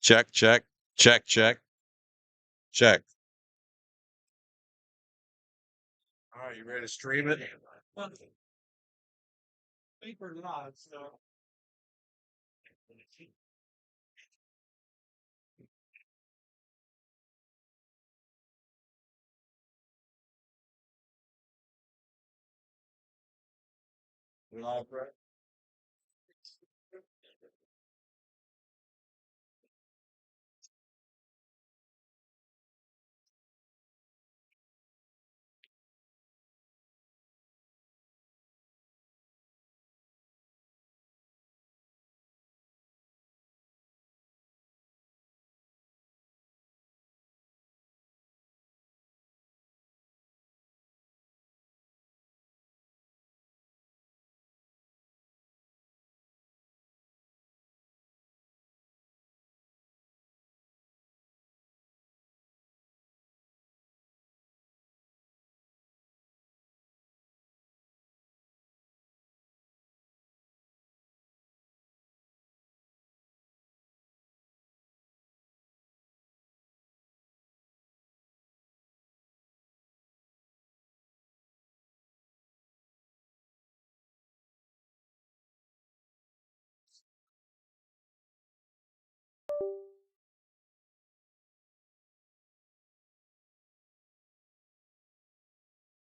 Check, check, check, check, check. All right, you ready to stream it? Paper not, so. We live, right?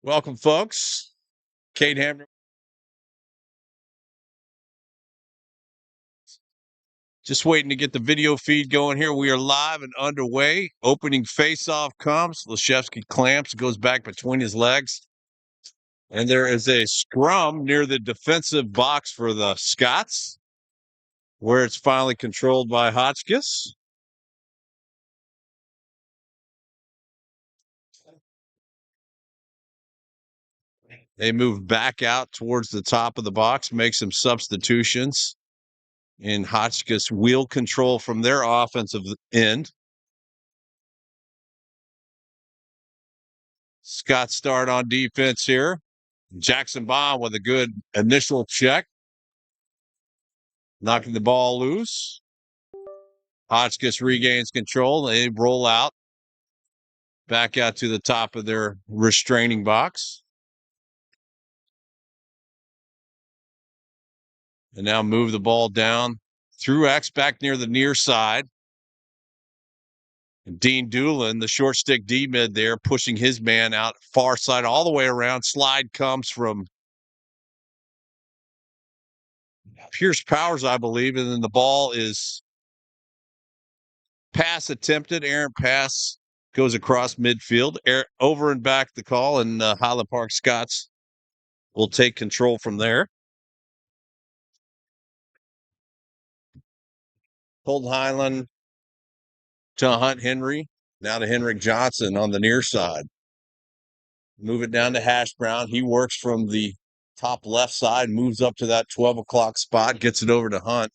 Welcome, folks. Kate Hamner. Just waiting to get the video feed going here. We are live and underway. Opening face-off comes. Leshevsky clamps, goes back between his legs. And there is a scrum near the defensive box for the Scots, where it's finally controlled by Hotchkiss. They move back out towards the top of the box, make some substitutions. And Hotchkiss wheel control from their offensive end. Scott start on defense here. Jackson Bond with a good initial check, knocking the ball loose. Hotchkiss regains control. They roll out, back out to the top of their restraining box. And now move the ball down through X back near the near side. And Dean Doolin, the short stick D mid there, pushing his man out far side all the way around. Slide comes from Pierce Powers, I believe, and then the ball is pass attempted. Errant pass goes across midfield. Over and back the call, and Highland Park Scots will take control from there. Hold Highland to Hunt Henry. Now to Henrik Johnson on the near side. Move it down to Hash Brown. He works from the top left side, moves up to that 12 o'clock spot, gets it over to Hunt.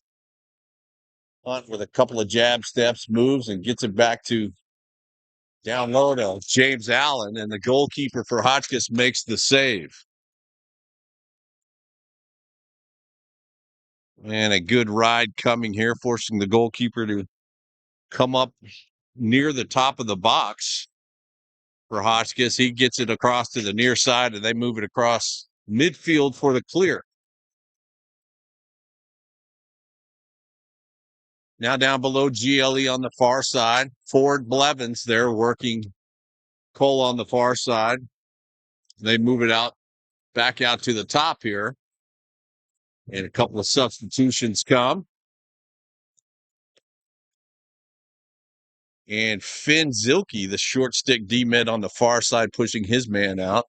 Hunt with a couple of jab steps, moves and gets it back to down low to James Allen, and the goalkeeper for Hotchkiss makes the save. And a good ride coming here, forcing the goalkeeper to come up near the top of the box for Hotchkiss. He gets it across to the near side, and they move it across midfield for the clear. Now down below GLE on the far side. Ford Blevins there working Cole on the far side. They move it out, back out to the top here. And a couple of substitutions come. And Finn Zilke, the short stick D-mid on the far side, pushing his man out.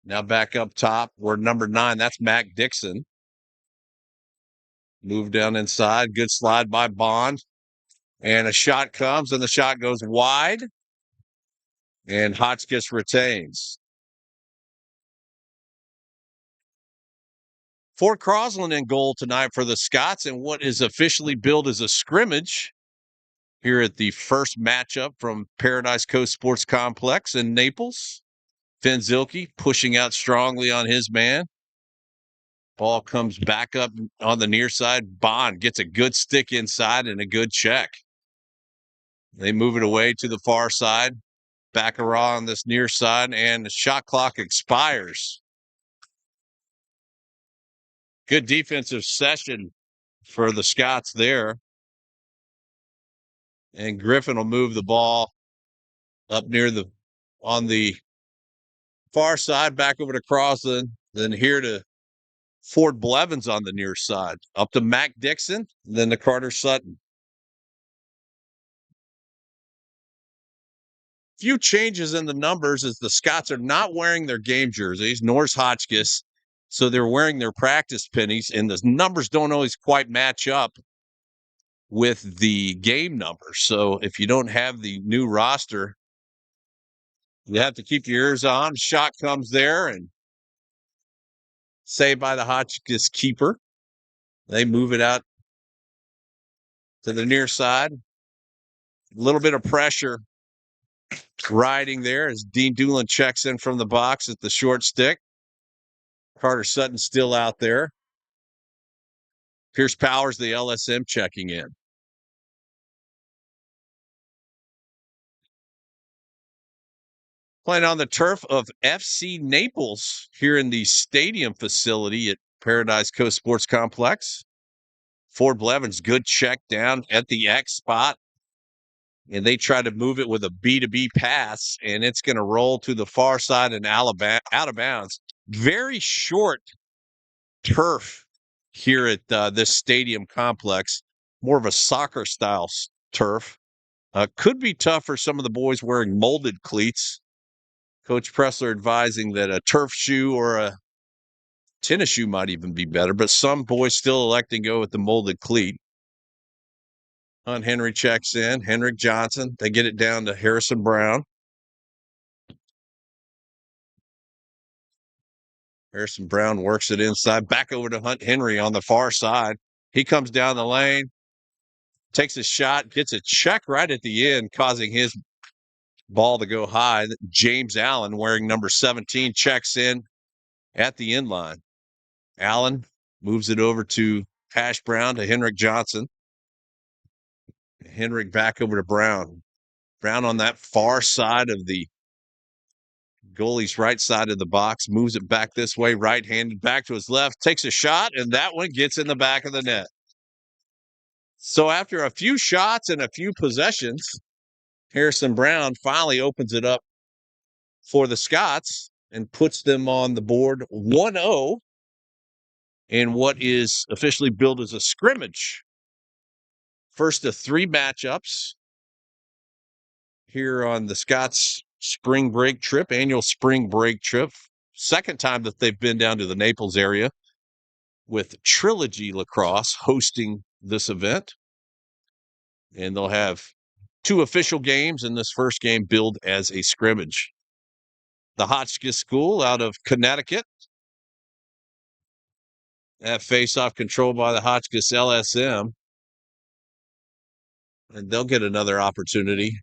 Now back up top, we're number 9. That's Mac Dixon. Move down inside. Good slide by Bond. And a shot comes, and the shot goes wide. And Hotchkiss retains. Fort Crosland in goal tonight for the Scots, and what is officially billed as a scrimmage here at the first matchup from Paradise Coast Sports Complex in Naples. Finn Zilke pushing out strongly on his man. Ball comes back up on the near side. Bond gets a good stick inside and a good check. They move it away to the far side. Baccarat on this near side, and the shot clock expires. Good defensive session for the Scots there. And Griffin will move the ball up on the far side, back over to Crosland, then here to Ford Blevins on the near side, up to Mac Dixon, then to Carter Sutton. Few changes in the numbers as the Scots are not wearing their game jerseys, nor is Hotchkiss. So they're wearing their practice pennies, and the numbers don't always quite match up with the game numbers. So if you don't have the new roster, you have to keep your ears on. Shot comes there and saved by the Hotchkiss keeper. They move it out to the near side. A little bit of pressure riding there as Dean Doolin checks in from the box at the short stick. Carter Sutton still out there. Pierce Powers, the LSM, checking in. Playing on the turf of FC Naples here in the stadium facility at Paradise Coast Sports Complex. Ford Blevins, good check down at the X spot. And they try to move it with a B2B pass, and it's going to roll to the far side and out of bounds. Very short turf here at this stadium complex, more of a soccer style turf. Could be tough for some of the boys wearing molded cleats. Coach Pressler advising that a turf shoe or a tennis shoe might even be better, but some boys still electing to go with the molded cleat. Hunt Henry checks in. Henrik Johnson. They get it down to Harrison Brown. Harrison Brown works it inside. Back over to Hunt Henry on the far side. He comes down the lane, takes a shot, gets a check right at the end, causing his ball to go high. James Allen, wearing number 17, checks in at the end line. Allen moves it over to Hash Brown to Henrik Johnson. Henrik back over to Brown. Brown on that far side of the goalie's right side of the box, moves it back this way, right-handed, back to his left, takes a shot, and that one gets in the back of the net. So after a few shots and a few possessions, Harrison Brown finally opens it up for the Scots and puts them on the board 1-0 in what is officially billed as a scrimmage. First of three matchups here on the Scots spring break trip, annual spring break trip. Second time that they've been down to the Naples area with Trilogy Lacrosse hosting this event. And they'll have two official games in this first game billed as a scrimmage. The Hotchkiss School out of Connecticut. That face-off controlled by the Hotchkiss LSM. And they'll get another opportunity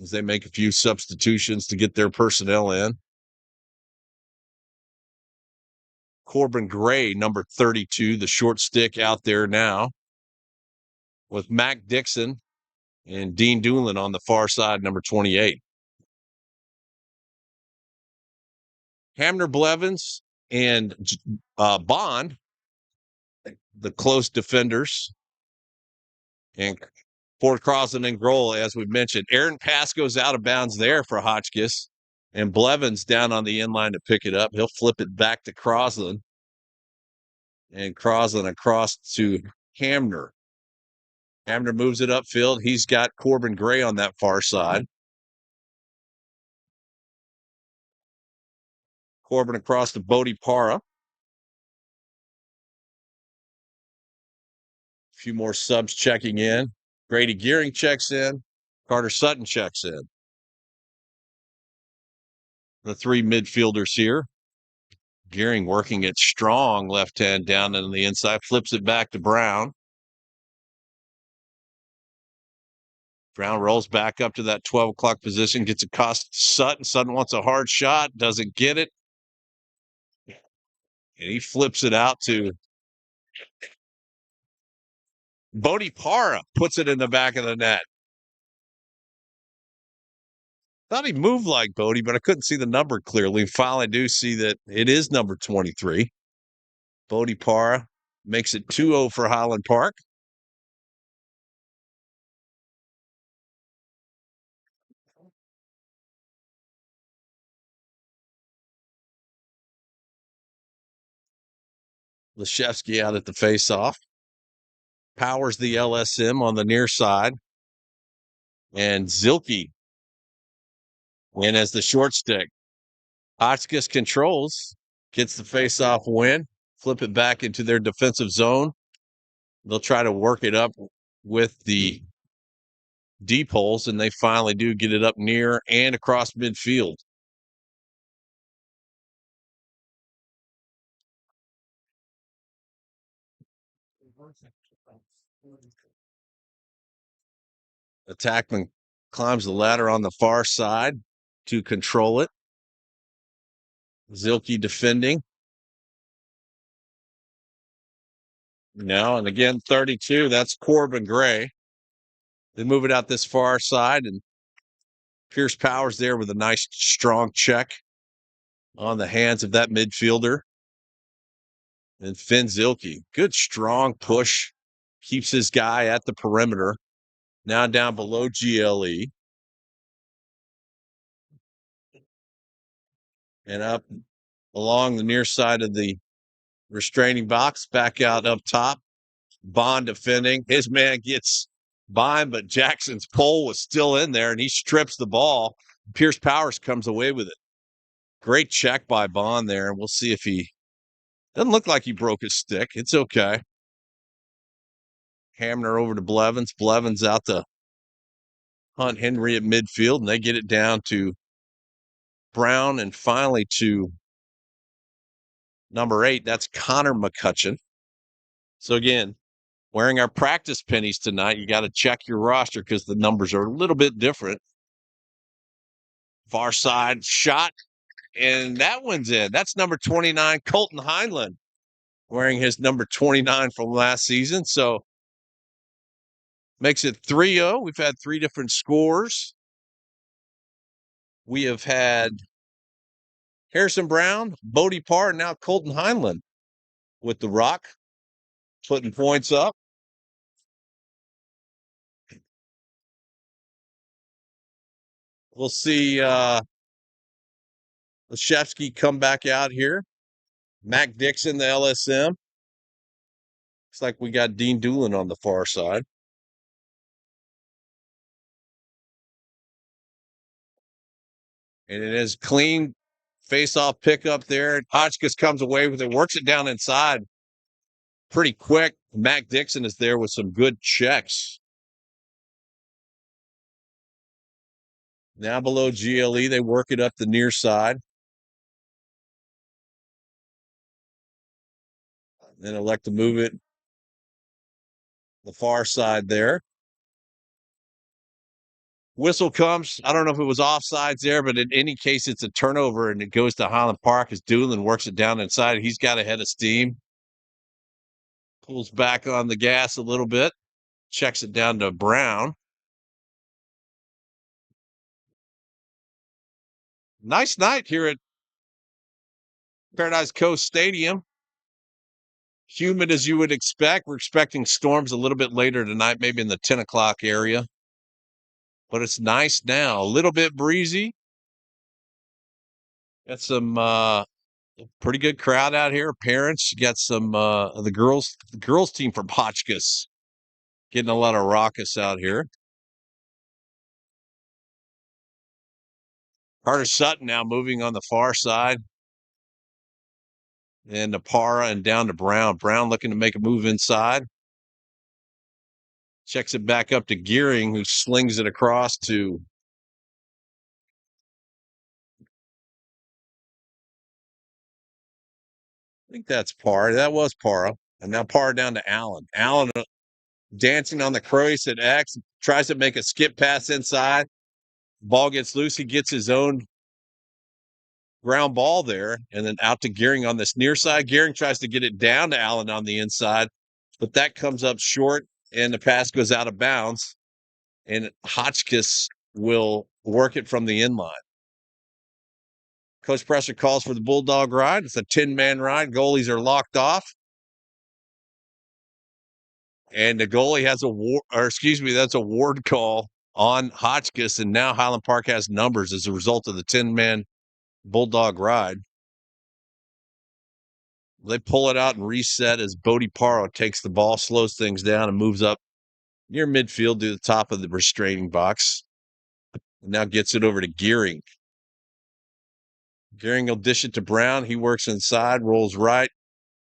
as they make a few substitutions to get their personnel in. Corbin Gray, number 32, the short stick out there now, with Mac Dixon and Dean Doolin on the far side, number 28. Hamner Blevins and Bond, the close defenders, and Ford Crosland and Grohl, as we mentioned. Aaron Pass goes out of bounds there for Hotchkiss, and Blevins down on the end line to pick it up. He'll flip it back to Crosland, and Crosland across to Hamner. Hamner moves it upfield. He's got Corbin Gray on that far side. Corbin across to Bodie Para. A few more subs checking in. Grady Gearing checks in. Carter Sutton checks in. The three midfielders here. Gearing working it strong left hand down on the inside. Flips it back to Brown. Brown rolls back up to that 12 o'clock position. Gets across Sutton. Sutton wants a hard shot. Doesn't get it. And he flips it out to Bodie Para, puts it in the back of the net. Thought he moved like Bodie, but I couldn't see the number clearly. Finally, I do see that it is number 23. Bodie Para makes it 2-0 for Highland Park. Leshevsky out at the faceoff. Powers the LSM on the near side. And Zilke in as the short stick. Hotchkiss controls, gets the faceoff win, flip it back into their defensive zone. They'll try to work it up with the deep holes, and they finally do get it up near and across midfield. Attackman climbs the ladder on the far side to control it. Zilke defending. Now, and again, 32, that's Corbin Gray. They move it out this far side, and Pierce Powers there with a nice, strong check on the hands of that midfielder. And Finn Zilke, good, strong push, keeps his guy at the perimeter. Now down below GLE. And up along the near side of the restraining box, back out up top. Bond defending. His man gets by him, but Jackson's pole was still in there, and he strips the ball. Pierce Powers comes away with it. Great check by Bond there, and we'll see if he doesn't look like he broke his stick. It's okay. Hamner over to Blevins. Blevins out to Hunt Henry at midfield, and they get it down to Brown and finally to number 8. That's Connor McCutcheon. So again, wearing our practice pennies tonight, you got to check your roster because the numbers are a little bit different. Far side shot, and that one's in. That's number 29, Colton Heinlein, wearing his number 29 from last season. So makes it 3-0. We've had 3 different scores. We have had Harrison Brown, Bodie Parr, and now Colton Heinlein with the Rock, putting points up. We'll see Leshevsky come back out here. Mac Dixon, the LSM. Looks like we got Dean Doolin on the far side. And it is clean face-off pickup there. Hotchkiss comes away with it, works it down inside pretty quick. Mac Dixon is there with some good checks. Now below GLE, they work it up the near side. Then elect to move it the far side there. Whistle comes. I don't know if it was offsides there, but in any case, it's a turnover and it goes to Highland Park as Doolin works it down inside. He's got a head of steam. Pulls back on the gas a little bit. Checks it down to Brown. Nice night here at Paradise Coast Stadium. Humid as you would expect. We're expecting storms a little bit later tonight, maybe in the 10 o'clock area. But it's nice now. A little bit breezy. Got some pretty good crowd out here. Parents, you got some the girls team from Hotchkiss getting a lot of raucous out here. Carter Sutton now moving on the far side. And to Para and down to Brown. Brown looking to make a move inside. Checks it back up to Gearing, who slings it across to I think that's Para. That was Para. And now Para down to Allen. Allen dancing on the crease at X, tries to make a skip pass inside. Ball gets loose. He gets his own ground ball there, and then out to Gearing on this near side. Gearing tries to get it down to Allen on the inside, but that comes up short, and the pass goes out of bounds, and Hotchkiss will work it from the inline. Coach Presser calls for the Bulldog ride. It's a 10-man ride. Goalies are locked off. And the goalie has that's a ward call on Hotchkiss, and now Highland Park has numbers as a result of the 10-man Bulldog ride. They pull it out and reset as Bodie Paro takes the ball, slows things down, and moves up near midfield to the top of the restraining box. And now gets it over to Gearing. Gearing will dish it to Brown. He works inside, rolls right,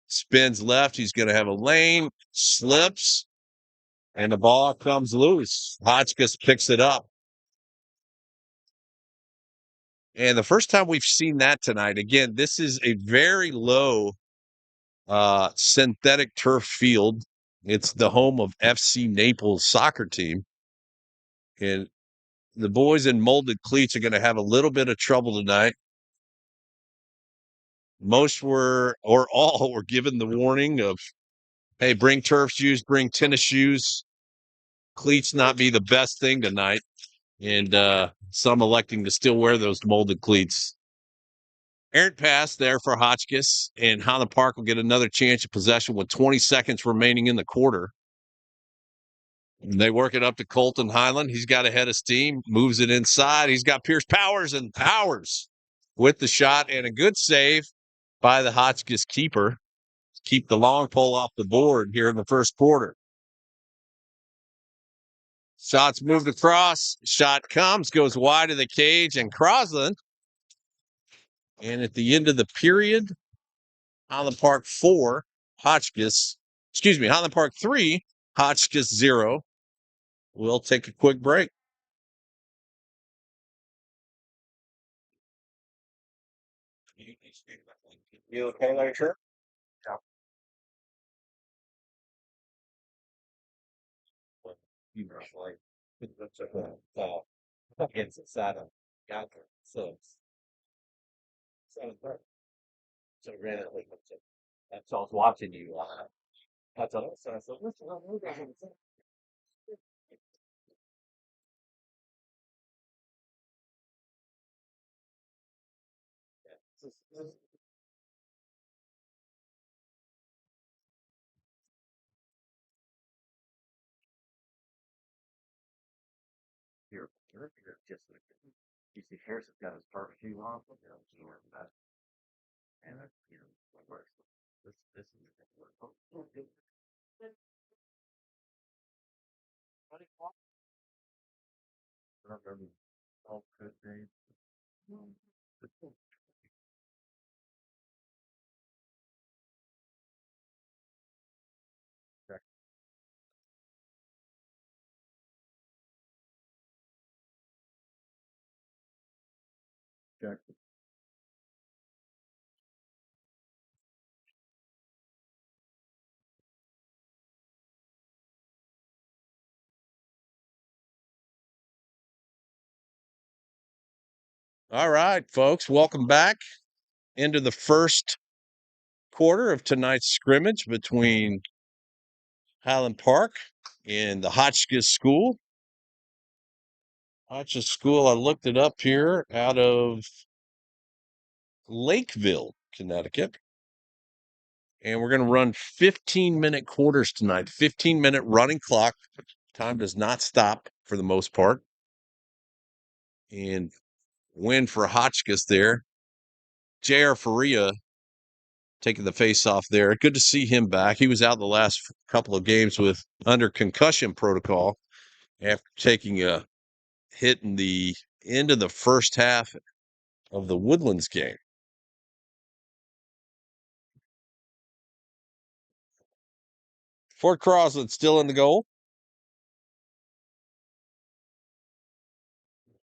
spins left. He's going to have a lane, slips, and the ball comes loose. Hotchkiss picks it up. And the first time we've seen that tonight, again, this is a very low synthetic turf field. It's the home of FC Naples soccer team. And the boys in molded cleats are going to have a little bit of trouble tonight. Most were, or all were given the warning of, hey, bring turf shoes, bring tennis shoes. Cleats not be the best thing tonight. And some electing to still wear those molded cleats. Errant pass there for Hotchkiss, and Highland Park will get another chance of possession with 20 seconds remaining in the quarter. And they work it up to Colton Highland. He's got a head of steam, moves it inside. He's got Pierce Powers with the shot, and a good save by the Hotchkiss keeper. Keep the long pole off the board here in the first quarter. Shots moved across. Shot comes, goes wide of the cage, and Crosland. And at the end of the period, Highland Park 4, Highland Park 3, Hotchkiss 0. We'll take a quick break. You okay, Larry? Sure. It's a Saturn. Got there. So so randomly. So I was watching you. That's all. So I said, listen, you're just you see Harrison's got his barbecue on. And of course, this is all good days. Check. All right, folks, welcome back into the first quarter of tonight's scrimmage between Highland Park and the Hotchkiss School. Hotchkiss School, I looked it up here, out of Lakeville, Connecticut. And we're going to run 15-minute quarters tonight, 15-minute running clock. Time does not stop for the most part. And win for Hotchkiss there. J.R. Faria taking the face off there. Good to see him back. He was out the last couple of games with under concussion protocol after taking a hit in the end of the first half of the Woodlands game. Fort Crosland still in the goal.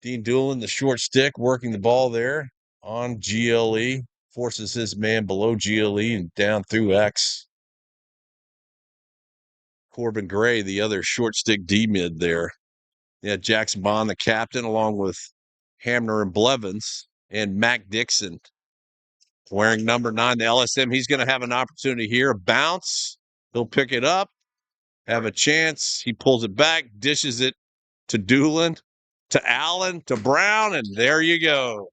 Dean Doolin, the short stick, working the ball there on GLE, forces his man below GLE and down through X. Corbin Gray, the other short stick D mid there. Yeah, Jackson Bond, the captain, along with Hamner and Blevins. and Mac Dixon wearing number 9, the LSM. He's going to have an opportunity here. A bounce. He'll pick it up, have a chance. He pulls it back, dishes it to Doolin, to Allen, to Brown, and there you go.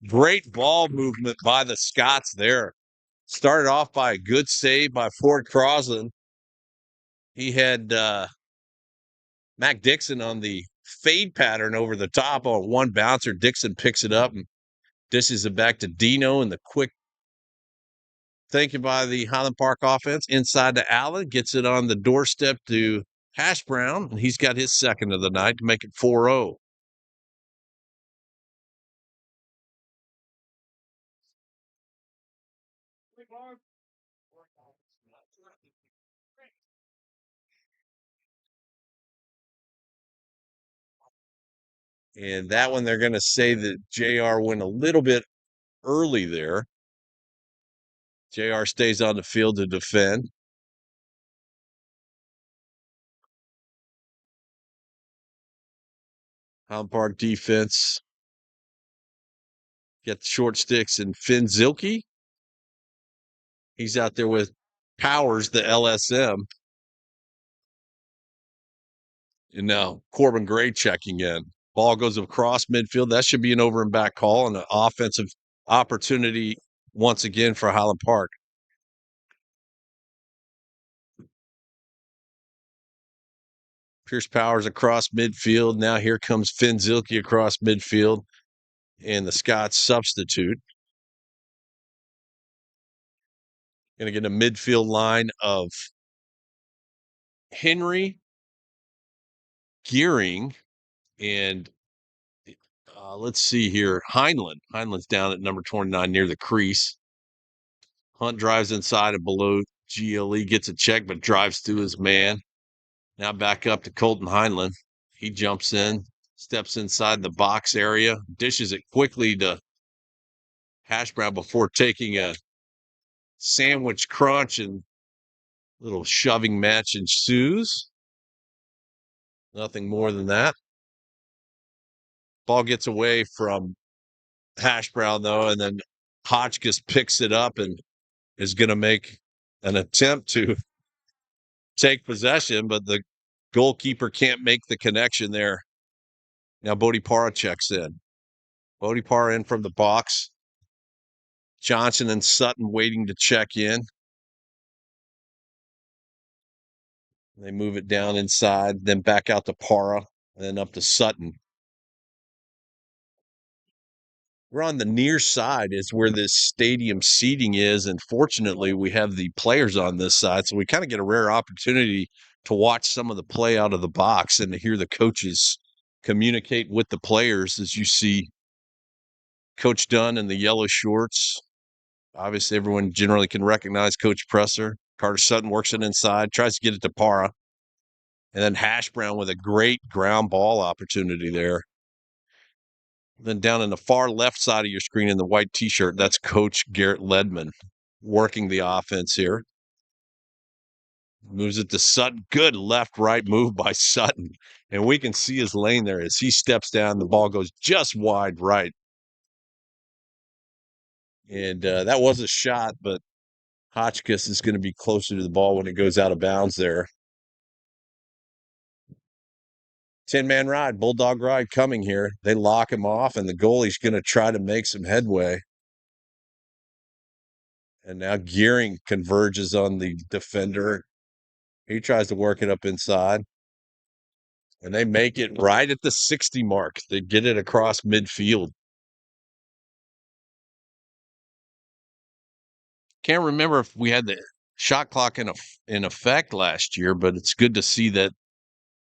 Great ball movement by the Scots there. Started off by a good save by Ford Crosland. He had Mac Dixon on the fade pattern over the top on one bouncer. Dixon picks it up and dishes it back to Dino, and the quick thinking by the Highland Park offense inside to Allen, gets it on the doorstep to Hash Brown, and he's got his second of the night to make it 4-0. And that one, they're going to say that JR went a little bit early there. JR stays on the field to defend. Highland Park defense get the short sticks, and Finn Zilke. He's out there with Powers, the LSM. And now Corbin Gray checking in. Ball goes across midfield. That should be an over and back call and an offensive opportunity once again for Highland Park. Pierce Powers across midfield. Now here comes Finn Zilke across midfield, and the Scots substitute. Going to get a midfield line of Henry, Gearing, and let's see here, Heinlein. Heinlein's down at number 29 near the crease. Hunt drives inside and below GLE, gets a check, but drives through his man. Now back up to Colton Heinlein. He jumps in, steps inside the box area, dishes it quickly to Hash Brown before taking a sandwich crunch, and little shoving match ensues. Nothing more than that. Ball gets away from Hash Brown, though, and then Hotchkiss picks it up and is going to make an attempt to take possession, but the goalkeeper can't make the connection there. Now Bodie Parra checks in. Bodie Parra in from the box. Johnson and Sutton waiting to check in. They move it down inside, then back out to Parra, and then up to Sutton. We're on the near side is where this stadium seating is, and fortunately we have the players on this side, so we kind of get a rare opportunity to watch some of the play out of the box and to hear the coaches communicate with the players. As you see Coach Dunn in the yellow shorts, obviously everyone generally can recognize Coach Presser. Carter Sutton works it inside, tries to get it to Parra, and then Hash Brown with a great ground ball opportunity there. Then down in the far left side of your screen in the white t-shirt, that's Coach Garrett Ledman working the offense here. Moves it to Sutton. Good left-right move by Sutton. And we can see his lane there as he steps down. The ball goes just wide right. And that was a shot, but Hotchkiss is going to be closer to the ball when it goes out of bounds there. 10-man ride, bulldog ride coming here. They lock him off, and the goalie's going to try to make some headway. And now Gearing converges on the defender. He tries to work it up inside. And they make it right at the 60 mark. They get it across midfield. Can't remember if we had the shot clock in effect last year, but it's good to see that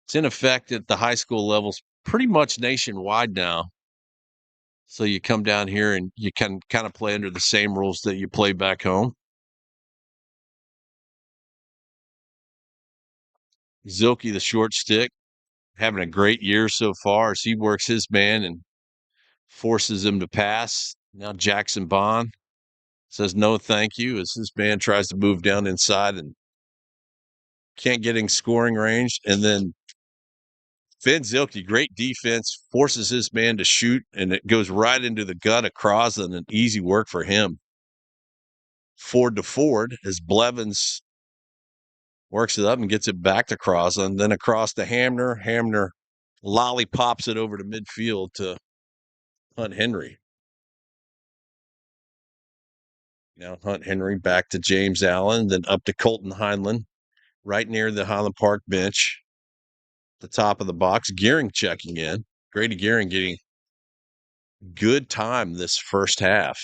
it's in effect at the high school levels pretty much nationwide now. So you come down here and you can kind of play under the same rules that you play back home. Zilke, the short stick, having a great year so far as he works his man and forces him to pass. Now Jackson Bond says no thank you as his man tries to move down inside and can't get in scoring range. And then Finn Zilke, great defense, forces his man to shoot, and it goes right into the gut of Crosland, and easy work for him. Ford to Ford as Blevins works it up and gets it back to Crosland, then across to Hamner. Hamner lollipops it over to midfield to Hunt Henry. Now Hunt Henry back to James Allen, then up to Colton Heinlein, right near the Highland Park bench, the top of the box. Gearing checking in. Grady Gearing getting good time this first half.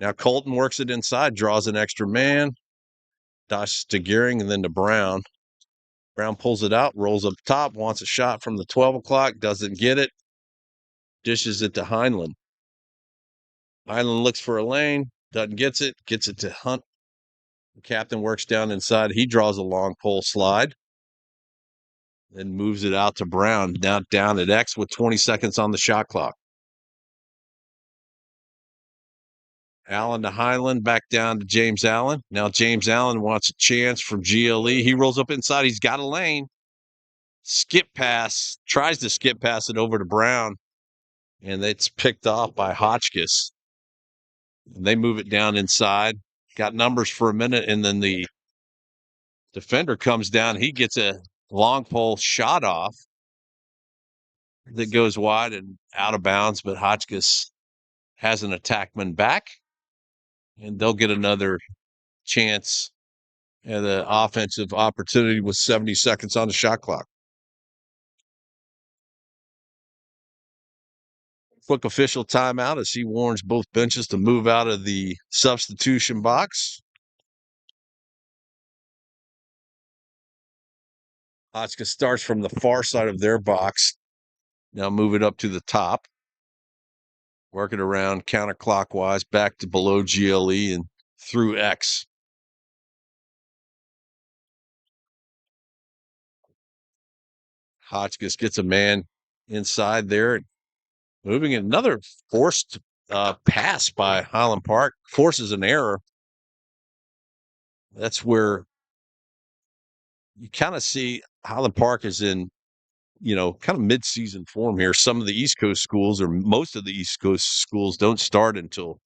Now Colton works it inside, draws an extra man, dashes to Gearing and then to Brown. Brown pulls it out, rolls up top, wants a shot from the 12 o'clock, doesn't get it, dishes it to Heinlein. Heinlein looks for a lane, doesn't gets it to Hunt. The captain works down inside. He draws a long pole slide, then moves it out to Brown. Now down at X with 20 seconds on the shot clock. Allen to Heinlein, back down to James Allen. Now James Allen wants a chance from GLE. He rolls up inside. He's got a lane. Skip pass, tries to skip pass it over to Brown, and it's picked off by Hotchkiss. And they move it down inside. Got numbers for a minute, and then the defender comes down. He gets a long pole shot off that goes wide and out of bounds, but Hotchkiss has an attackman back, and they'll get another chance at an offensive opportunity with 70 seconds on the shot clock. Quick official timeout as he warns both benches to move out of the substitution box. Hotchkiss starts from the far side of their box. Now move it up to the top. Work it around counterclockwise back to below GLE and through X. Hotchkiss gets a man inside there. Moving another forced pass by Highland Park. Forces an error. That's where you kind of see Highland Park is in, kind of mid-season form here. Some of the East Coast schools, or most of the East Coast schools, don't start until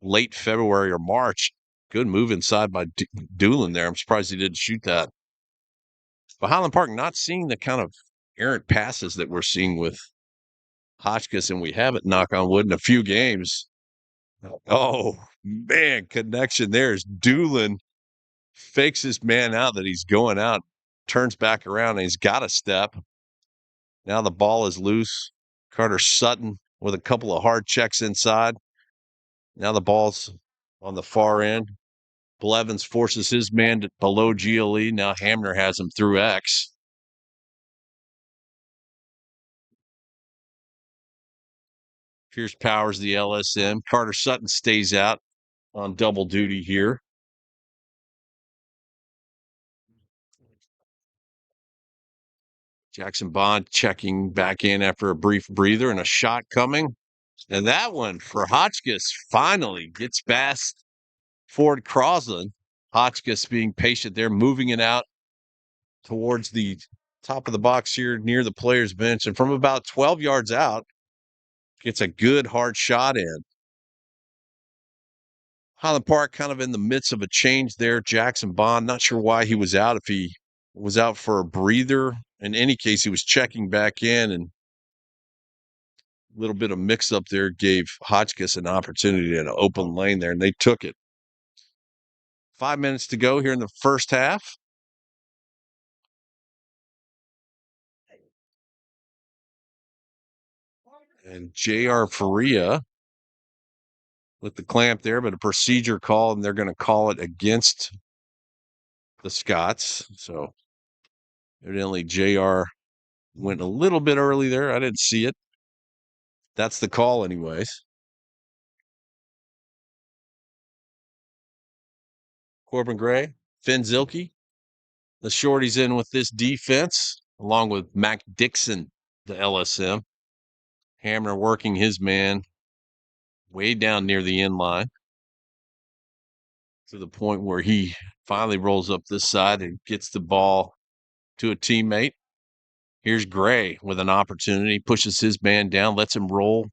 late February or March. Good move inside by Doolin there. I'm surprised he didn't shoot that. But Highland Park not seeing the kind of errant passes that we're seeing with Hotchkiss, and we haven't, knock on wood, in a few games. Oh, man, connection there is Doolin fakes his man out that he's going out, turns back around, and he's got a step. Now the ball is loose. Carter Sutton with a couple of hard checks inside. Now the ball's on the far end. Blevins forces his man below GLE. Now Hamner has him through X. Pierce powers the LSM. Carter Sutton stays out on double duty here. Jackson Bond checking back in after a brief breather and a shot coming. And that one for Hotchkiss finally gets past Ford Crosland. Hotchkiss being patient there, moving it out towards the top of the box here near the player's bench. And from about 12 yards out, gets a good hard shot in. Highland Park kind of in the midst of a change there. Jackson Bond, not sure why he was out. If he was out for a breather. In any case, he was checking back in, and a little bit of mix up there gave Hotchkiss an opportunity in an open lane there, and they took it. 5 minutes to go here in the first half. And J.R. Faria with the clamp there, but a procedure call, and they're going to call it against the Scots. So evidently J.R. went a little bit early there. I didn't see it. That's the call anyways. Corbin Gray, Finn Zilke, the shorties in with this defense, along with Mac Dixon, the LSM. Hamner working his man way down near the end line to the point where he finally rolls up this side and gets the ball to a teammate. Here's Gray with an opportunity, pushes his man down, lets him roll.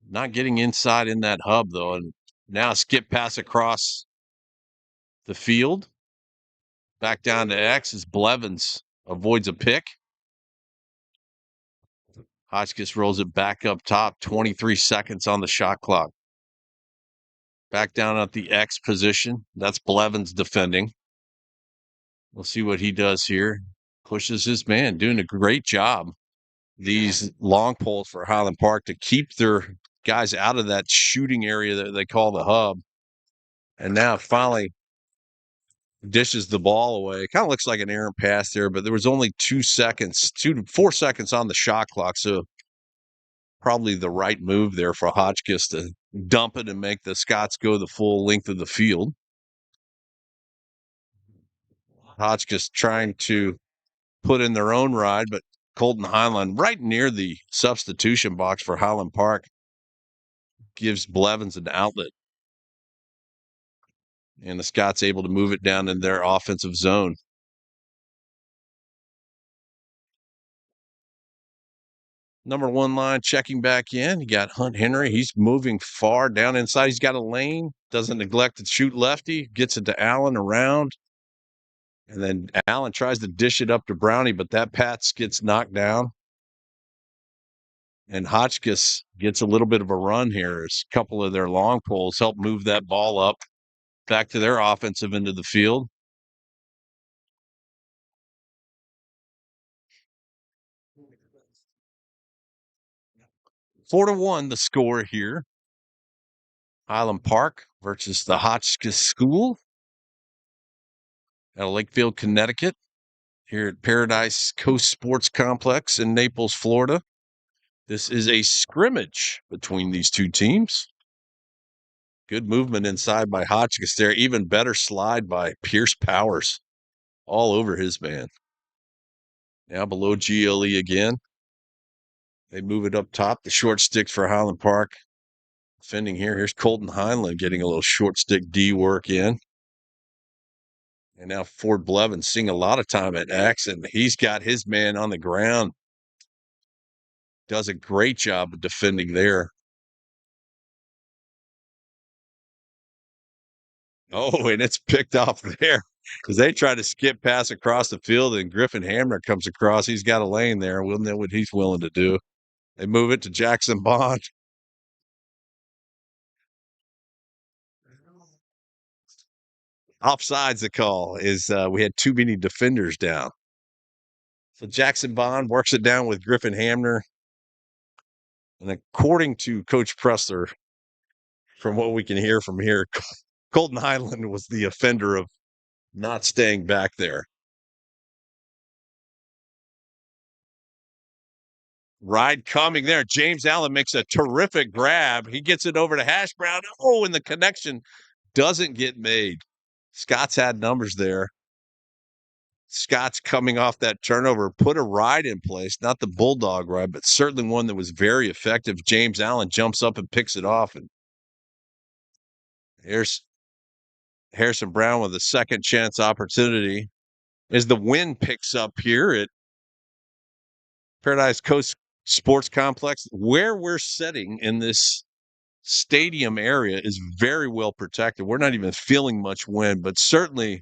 Not getting inside in that hub, though. And now a skip pass across the field. Back down to X as Blevins avoids a pick. Hotchkiss rolls it back up top, 23 seconds on the shot clock. Back down at the X position. That's Blevins defending. We'll see what he does here. Pushes his man, doing a great job. These long poles for Highland Park to keep their guys out of that shooting area that they call the hub. And now finally dishes the ball away. It kind of looks like an errant pass there, but there was only 2 seconds, 2 to 4 seconds on the shot clock. So probably the right move there for Hotchkiss to dump it and make the Scots go the full length of the field. Hotchkiss trying to put in their own ride, but Colton Highland right near the substitution box for Highland Park gives Blevins an outlet. And the Scots able to move it down in their offensive zone. Number 1 line checking back in. You got Hunt Henry. He's moving far down inside. He's got a lane. Doesn't neglect to shoot lefty. Gets it to Allen around. And then Allen tries to dish it up to Brownie, but that pass gets knocked down. And Hotchkiss gets a little bit of a run here as a couple of their long poles help move that ball up back to their offensive end of the field. Four to 1, the score here. Highland Park versus the Hotchkiss School out of Lakefield, Connecticut, here at Paradise Coast Sports Complex in Naples, Florida. This is a scrimmage between these two teams. Good movement inside by Hotchkiss there. Even better slide by Pierce Powers. All over his man. Now below GLE again. They move it up top. The short stick for Highland Park. Defending here. Here's Colton Heinlein getting a little short stick D work in. And now Ford Blevins seeing a lot of time at X, and he's got his man on the ground. Does a great job of defending there. Oh, and it's picked off there because they try to skip pass across the field, and Griffin Hamner comes across. He's got a lane there. We'll know what he's willing to do. They move it to Jackson Bond. Offsides, the call is we had too many defenders down. So Jackson Bond works it down with Griffin Hamner. And according to Coach Pressler, from what we can hear from here, Colton Highland was the offender of not staying back there. Ride coming there. James Allen makes a terrific grab. He gets it over to Hash Brown. Oh, and the connection doesn't get made. Scott's had numbers there. Scott's coming off that turnover, put a ride in place, not the Bulldog ride, but certainly one that was very effective. James Allen jumps up and picks it off. And here's Harrison Brown with a second chance opportunity as the wind picks up here at Paradise Coast Sports Complex. Where we're sitting in this stadium area is very well protected. We're not even feeling much wind, but certainly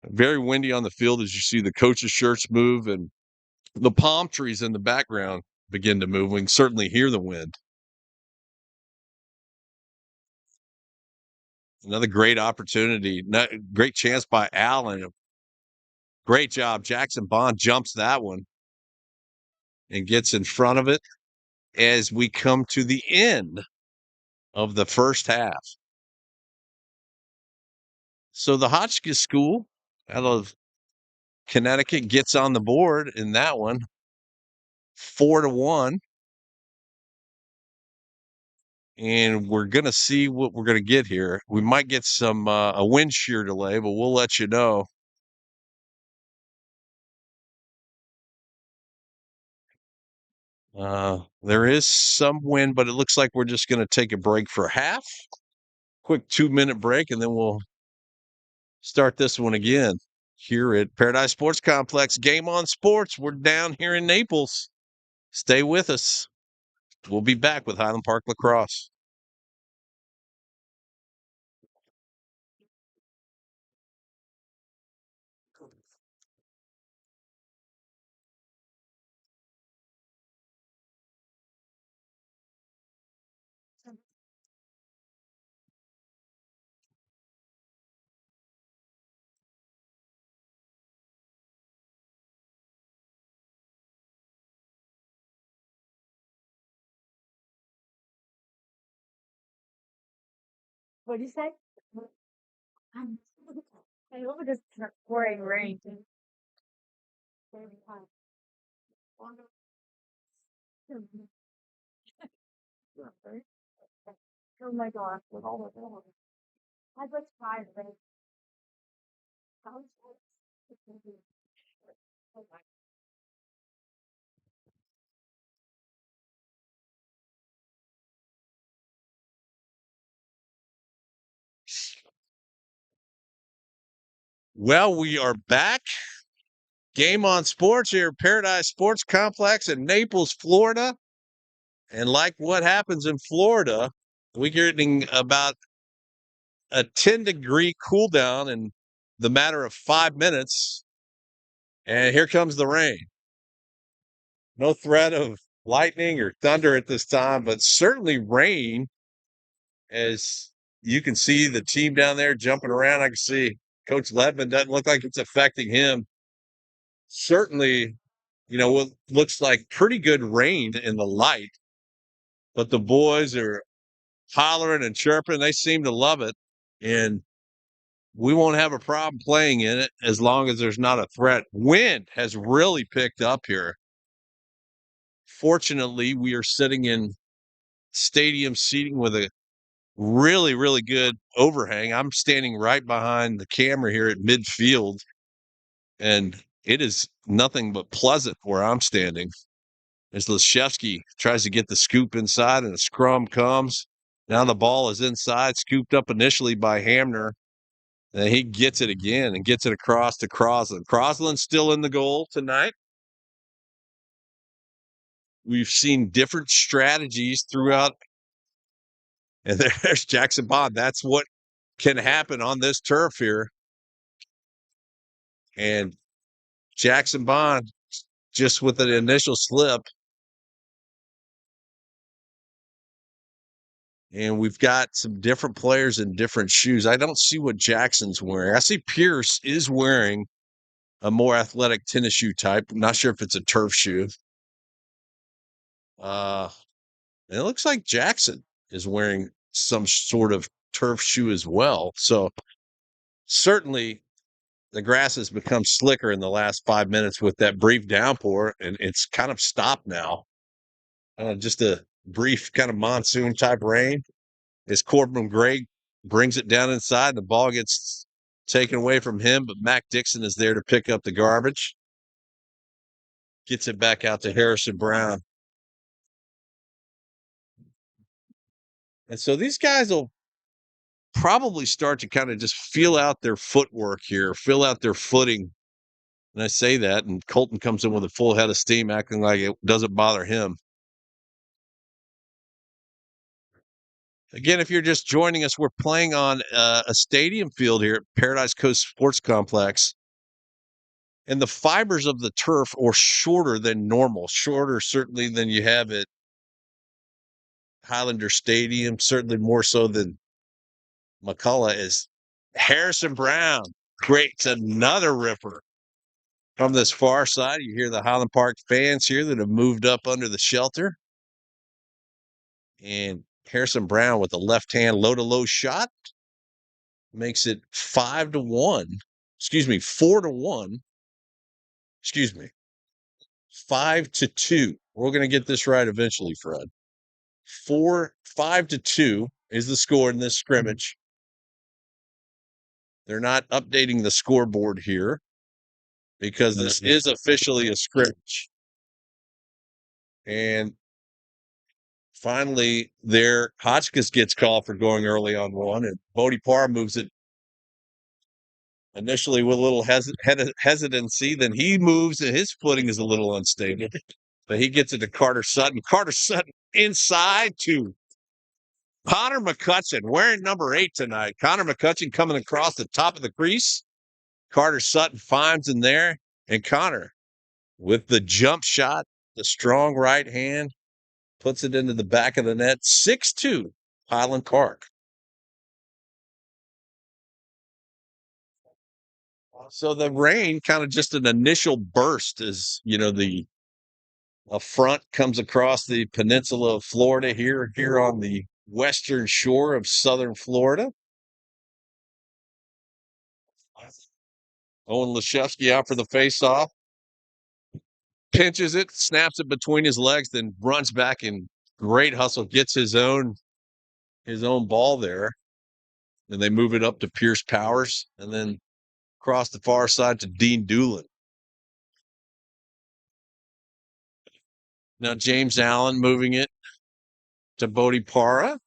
very windy on the field as you see the coaches' shirts move and the palm trees in the background begin to move. We can certainly hear the wind. Another great opportunity, great chance by Allen. Great job. Jackson Bond jumps that one and gets in front of it as we come to the end of the first half. So the Hotchkiss School out of Connecticut gets on the board in that one, 4 to 1. And we're going to see what we're going to get here. We might get some a wind shear delay, but we'll let you know. There is some wind, but it looks like we're just going to take a break for half. Quick 2-minute break, and then we'll start this one again. here at Paradise Sports Complex. Game on Sports. We're down here in Naples. Stay with us. We'll be back with Highland Park Lacrosse. What do you say? I hope it doesn't start pouring rain. Oh my gosh, with all the water. I was tired, but Well, we are back. Game on Sports here at Paradise Sports Complex in Naples, Florida. And like what happens in Florida, we're getting about a 10-degree cool down in the matter of 5 minutes. And here comes the rain. No threat of lightning or thunder at this time, but certainly rain. As you can see the team down there jumping around. I can see Coach Ledman doesn't look like it's affecting him. Certainly, what looks like pretty good rain in the light, but the boys are hollering and chirping. They seem to love it. And we won't have a problem playing in it as long as there's not a threat. Wind has really picked up here. Fortunately, we are sitting in stadium seating with a really, really good overhang. I'm standing right behind the camera here at midfield, and it is nothing but pleasant where I'm standing. As Leszewski tries to get the scoop inside, and a scrum comes. Now the ball is inside, scooped up initially by Hamner. And he gets it again and gets it across to Crosland. Crosland's still in the goal tonight. We've seen different strategies throughout. And there's Jackson Bond. That's what can happen on this turf here. And Jackson Bond, just with an initial slip. And we've got some different players in different shoes. I don't see what Jackson's wearing. I see Pierce is wearing a more athletic tennis shoe type. I'm not sure if it's a turf shoe. And it looks like Jackson is wearing some sort of turf shoe as well. So certainly the grass has become slicker in the last 5 minutes with that brief downpour, and it's kind of stopped now. Just a brief kind of monsoon type rain. As Corbin Gray brings it down inside, the ball gets taken away from him, but Mac Dixon is there to pick up the garbage. Gets it back out to Harrison Brown. And so these guys will probably start to kind of just feel out their footwork here, feel out their footing. And I say that, and Colton comes in with a full head of steam, acting like it doesn't bother him. Again, if you're just joining us, we're playing on a stadium field here at Paradise Coast Sports Complex. And the fibers of the turf are shorter than normal, shorter certainly than you have at Highlander Stadium, certainly more so than McCullough. Is Harrison Brown creates another ripper from this far side. You hear the Highland Park fans here that have moved up under the shelter. And Harrison Brown with the left hand low to low shot makes it 5-1. Excuse me, 4-1. Excuse me, 5-2. We're going to get this right eventually, Fred. 5-2 is the score in this scrimmage. They're not updating the scoreboard here because this is officially a scrimmage. And finally, there, Hotchkiss gets called for going early on one, and Bodie Parr moves it Initially with a little hesitancy, then he moves and his footing is a little unstable. But he gets it to Carter Sutton. Carter Sutton inside to Connor McCutcheon, wearing number 8 tonight. Connor McCutcheon coming across the top of the crease. Carter Sutton finds him there. And Connor, with the jump shot, the strong right hand, puts it into the back of the net. 6-2, Highland Park. So the rain, kind of just an initial burst as, a front comes across the peninsula of Florida here on the western shore of southern Florida. Owen Leshevsky out for the faceoff. Pinches it, snaps it between his legs, then runs back in great hustle, gets his own ball there. And they move it up to Pierce Powers and then across the far side to Dean Doolin. Now James Allen moving it to Bodie Para.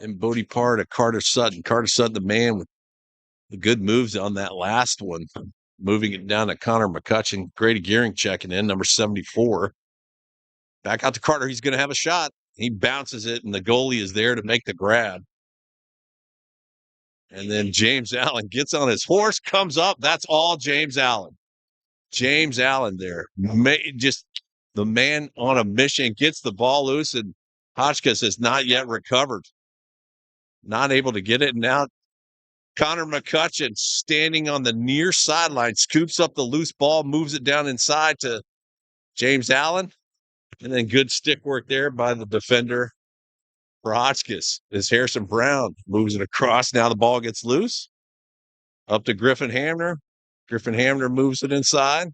And Bodie Para to Carter Sutton. Carter Sutton, the man with the good moves on that last one, moving it down to Connor McCutcheon. Grady Gearing checking in, number 74. Back out to Carter. He's going to have a shot. He bounces it, and the goalie is there to make the grab. And then James Allen gets on his horse, comes up. That's all James Allen. James Allen there. Just the man on a mission, gets the ball loose, and Hotchkiss has not yet recovered. Not able to get it. And now Connor McCutcheon standing on the near sideline, scoops up the loose ball, moves it down inside to James Allen. And then good stick work there by the defender for Hotchkiss as Harrison Brown moves it across. Now the ball gets loose. Up to Griffin Hamner. Griffin Hamner moves it inside.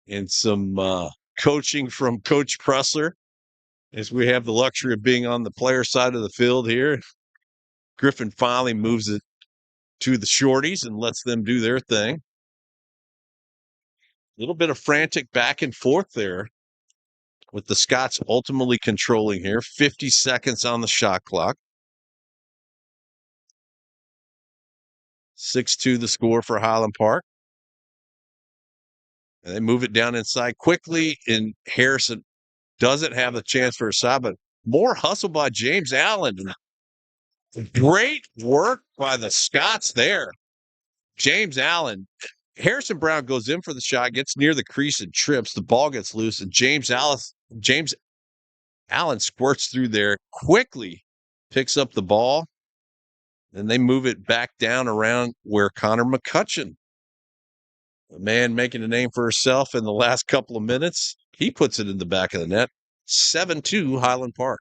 And some coaching from Coach Pressler as we have the luxury of being on the player side of the field here. Griffin finally moves it to the shorties and lets them do their thing. A little bit of frantic back and forth there with the Scots ultimately controlling here. 50 seconds on the shot clock. 6-2 the score for Highland Park. And they move it down inside quickly, and Harrison doesn't have the chance for a shot, but more hustle by James Allen. Great work by the Scots there. James Allen. Harrison Brown goes in for the shot, gets near the crease and trips. The ball gets loose, and James Allen squirts through there quickly, picks up the ball, and they move it back down around where Connor McCutcheon, a man making a name for herself in the last couple of minutes, he puts it in the back of the net. 7-2 Highland Park.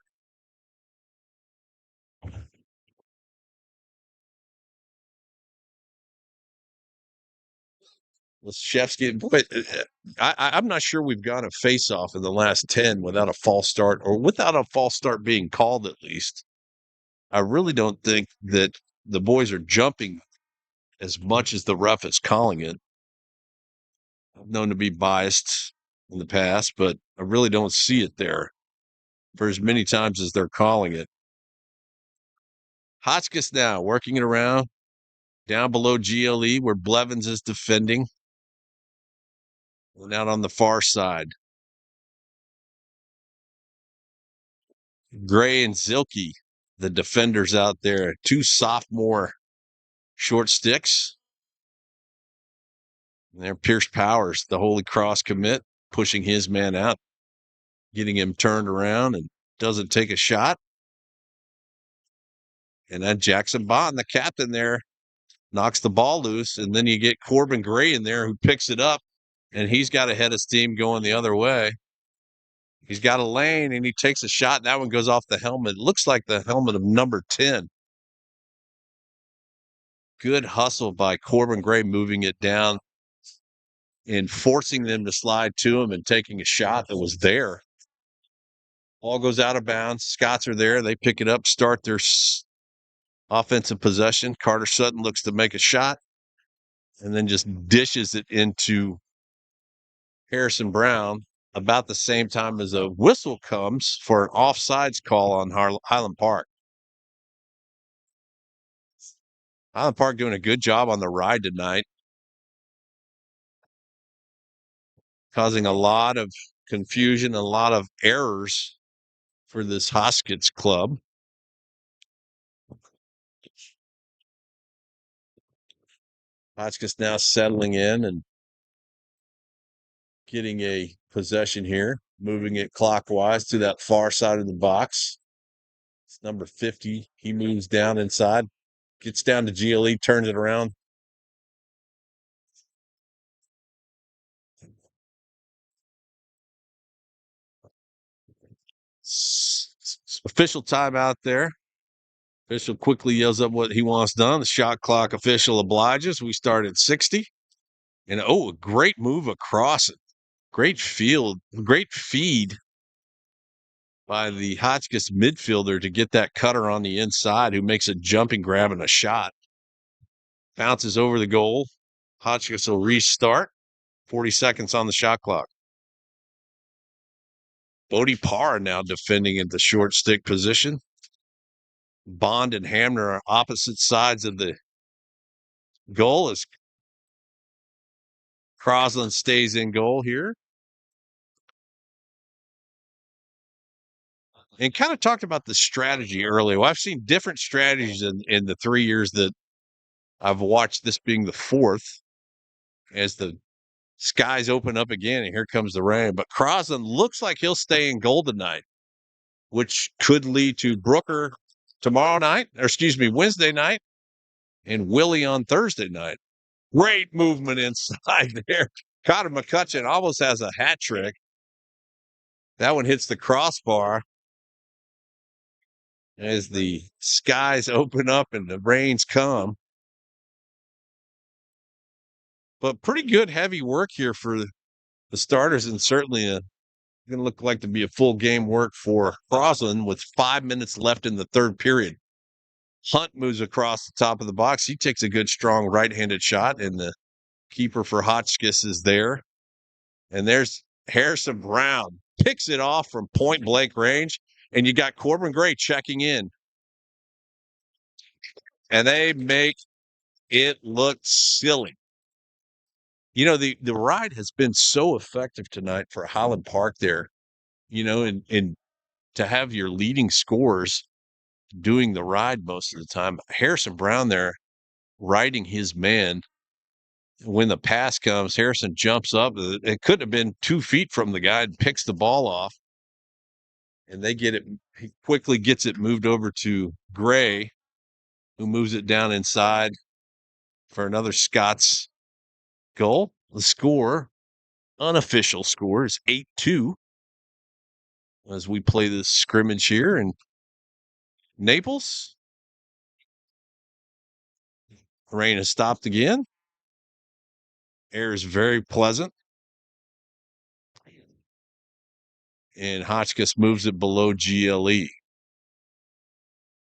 Leshevsky, boy, I'm not sure we've got a face-off in the last 10 without a false start, or without a false start being called at least. I really don't think that the boys are jumping as much as the ref is calling it. I've known to be biased in the past, but I really don't see it there for as many times as they're calling it. Hotchkiss now working it around down below GLE where Blevins is defending. And out on the far side. Gray and Zilke, the defenders out there. 2 sophomore short sticks. And there, Pierce Powers, the Holy Cross commit, pushing his man out, getting him turned around and doesn't take a shot. And then Jackson Bond, the captain there, knocks the ball loose. And then you get Corbin Gray in there who picks it up, and he's got a head of steam going the other way. He's got a lane, and he takes a shot. That one goes off the helmet. It looks like the helmet of number 10. Good hustle by Corbin Gray, moving it down and forcing them to slide to him and taking a shot that was there. Ball goes out of bounds. Scots are there. They pick it up, start their offensive possession. Carter Sutton looks to make a shot and then just dishes it into Harrison Brown about the same time as a whistle comes for an offsides call on Highland Park. Highland Park doing a good job on the ride tonight, causing a lot of confusion, a lot of errors for this Hotchkiss club. Hotchkiss now settling in and getting a possession here, moving it clockwise to that far side of the box. It's number 50. He moves down inside, gets down to GLE, turns it around. Official timeout there. Official quickly yells up what he wants done. The shot clock official obliges. We start at 60. And a great move across it. Great field, great feed by the Hotchkiss midfielder to get that cutter on the inside who makes a jumping grab and a shot. Bounces over the goal. Hotchkiss will restart. 40 seconds on the shot clock. Bodie Parr now defending at the short stick position. Bond and Hamner are opposite sides of the goal as Crosland stays in goal here. And kind of talked about the strategy earlier. Well, I've seen different strategies in the 3 years that I've watched, this being the fourth, as the skies open up again and here comes the rain. But Crosland looks like he'll stay in goal tonight, which could lead to Brooker Wednesday night, and Willie on Thursday night. Great movement inside there. Connor McCutcheon almost has a hat trick. That one hits the crossbar as the skies open up and the rains come. But pretty good heavy work here for the starters, and certainly going to look like to be a full game work for Crosland with 5 minutes left in the third period. Hunt moves across the top of the box. He takes a good, strong right-handed shot, and the keeper for Hotchkiss is there. And there's Harrison Brown. Picks it off from point-blank range, and you got Corbin Gray checking in. And they make it look silly. You know, the ride has been so effective tonight for Highland Park there, you know, and to have your leading scorers doing the ride most of the time. Harrison Brown there riding his man. When the pass comes, Harrison jumps up. It could have been 2 feet from the guy and picks the ball off. And they get it. He quickly gets it moved over to Gray, who moves it down inside for another Scots goal. The score, unofficial score, is 8-2 as we play this scrimmage here in Naples. Rain has stopped again. Air is very pleasant. And Hotchkiss moves it below GLE.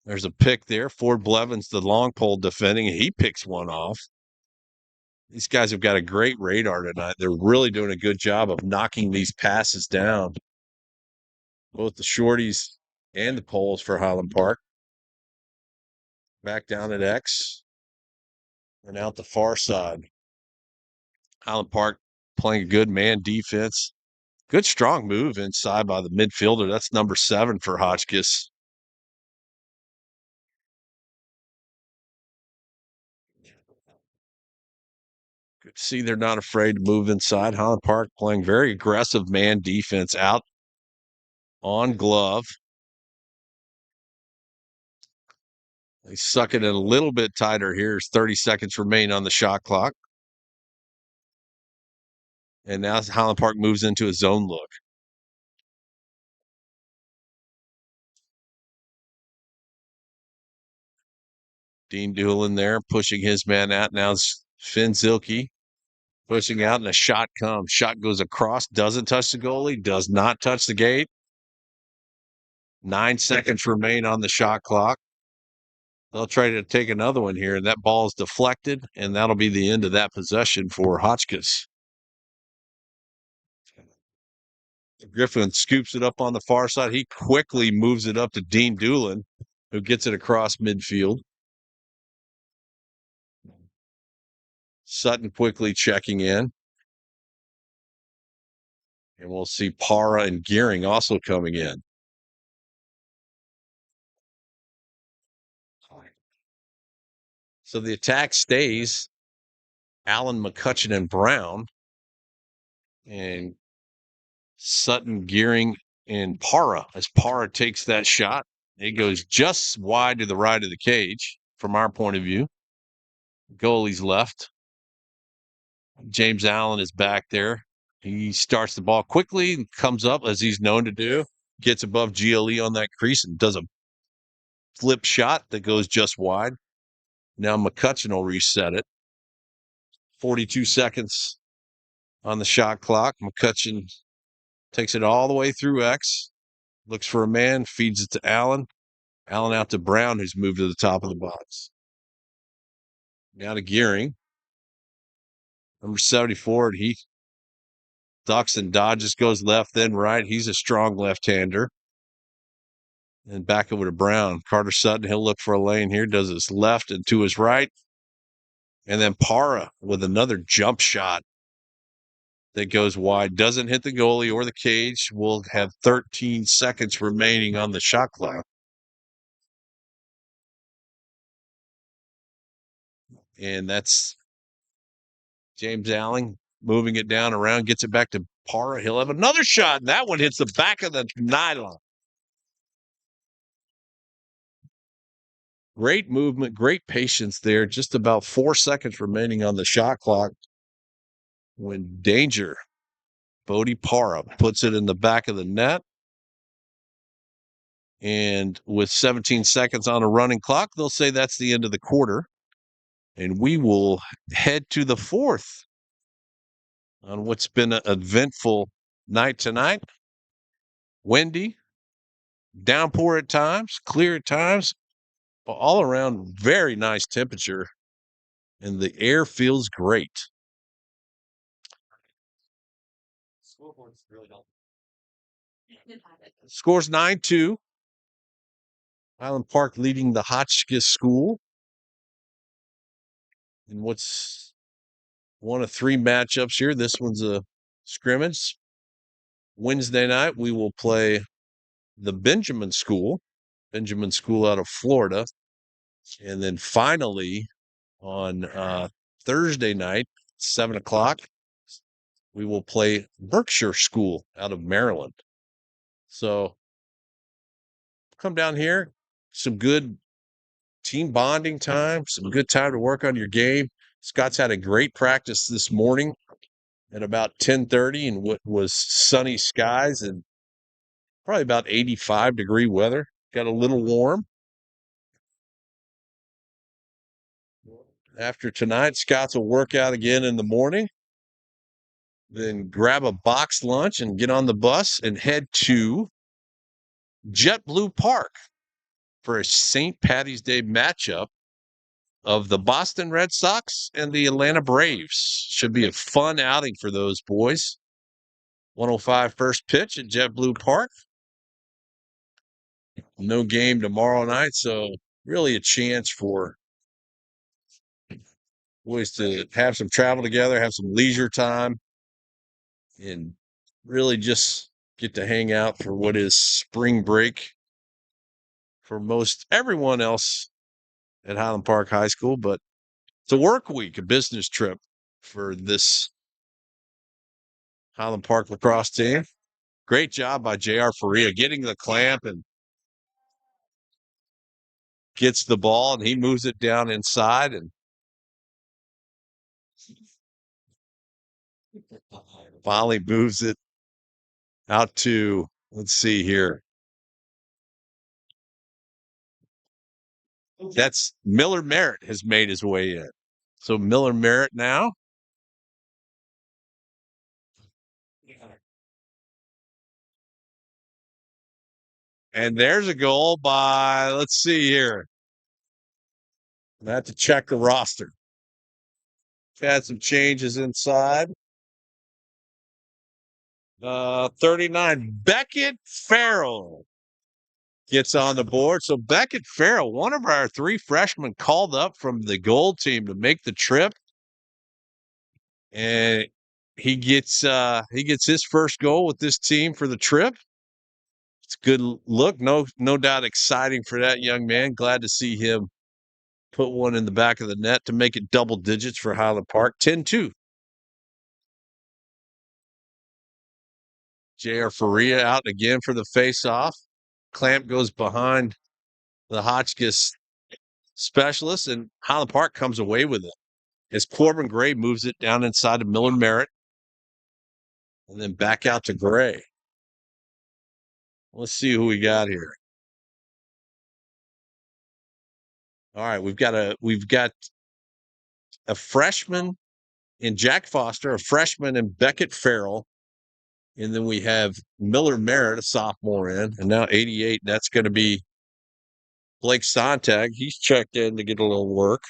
There's a pick there. Ford Blevins, the long pole defending, and he picks one off. These guys have got a great radar tonight. They're really doing a good job of knocking these passes down. Both the shorties and the poles for Highland Park. Back down at X. And out the far side. Highland Park playing a good man defense. Good strong move inside by the midfielder. That's number 7 for Hotchkiss. Good to see they're not afraid to move inside. Highland Park playing very aggressive man defense out on glove. They suck it in a little bit tighter here as 30 seconds remain on the shot clock. And now Highland Park moves into a zone look. Dean Doolin there pushing his man out. Now it's Finn Zilke pushing out, and a shot comes. Shot goes across, doesn't touch the goalie, does not touch the gate. 9 seconds remain on the shot clock. They'll try to take another one here, and that ball is deflected, and that'll be the end of that possession for Hotchkiss. Griffin scoops it up on the far side. He quickly moves it up to Dean Doolin, who gets it across midfield. Sutton quickly checking in. And we'll see Para and Gearing also coming in. So the attack stays. Allen, McCutcheon, and Brown. And Sutton, Gearing, and Para. As Para takes that shot, it goes just wide to the right of the cage from our point of view. Goalie's left. James Allen is back there. He starts the ball quickly and comes up as he's known to do. Gets above GLE on that crease and does a flip shot that goes just wide. Now McCutcheon will reset it. 42 seconds on the shot clock. McCutcheon takes it all the way through X. Looks for a man, feeds it to Allen. Allen out to Brown, who's moved to the top of the box. Now to Gearing. Number 74, and he ducks and dodges, goes left, then right. He's a strong left-hander. And back over to Brown. Carter Sutton, he'll look for a lane here, does his left and to his right. And then Para with another jump shot that goes wide. Doesn't hit the goalie or the cage. We'll have 13 seconds remaining on the shot clock. And that's James Allen moving it down around, gets it back to Para. He'll have another shot, and that one hits the back of the nylon. Great movement, great patience there. Just about 4 seconds remaining on the shot clock when danger. Bodie Para puts it in the back of the net. And with 17 seconds on a running clock, they'll say that's the end of the quarter. And we will head to the fourth on what's been an eventful night tonight. Windy, downpour at times, clear at times, all around very nice temperature, and the air feels great. Scores 9-2. Highland Park leading the Hotchkiss School in what's one of 3 matchups here. This one's a scrimmage. Wednesday night, we will play the Benjamin School out of Florida. And then finally on Thursday night, 7 o'clock, we will play Berkshire School out of Maryland. So come down here, some good team bonding time, some good time to work on your game. Scott's had a great practice this morning at about 10:30 in what was sunny skies and probably about 85-degree weather. Got a little warm. After tonight, Scott's will work out again in the morning, then grab a boxed lunch and get on the bus and head to JetBlue Park for a St. Patty's Day matchup of the Boston Red Sox and the Atlanta Braves. Should be a fun outing for those boys. 105 first pitch at JetBlue Park. No game tomorrow night, so really a chance for boys to have some travel together, have some leisure time, and really just get to hang out for what is spring break for most everyone else at Highland Park High School. But it's a work week, a business trip for this Highland Park lacrosse team. Great job by J.R. Faria getting the clamp and gets the ball, and he moves it down inside and finally moves it out to, let's see here. That's Miller Merritt has made his way in. So Miller Merritt now. And there's a goal by, let's see here. I have to check the roster. Had some changes inside. 39, Beckett Farrell gets on the board. So Beckett Farrell, one of our 3 freshmen called up from the gold team to make the trip. And he gets his first goal with this team for the trip. It's a good look. No doubt exciting for that young man. Glad to see him put one in the back of the net to make it double digits for Highland Park. 10-2. J.R. Faria out again for the face-off. Clamp goes behind the Hotchkiss specialist, and Highland Park comes away with it as Corbin Gray moves it down inside of Miller Merritt and then back out to Gray. Let's see who we got here. All right, we've got a freshman in Jack Foster, a freshman in Beckett Farrell, and then we have Miller Merritt, a sophomore in, and now 88. That's going to be Blake Sontag. He's checked in to get a little work,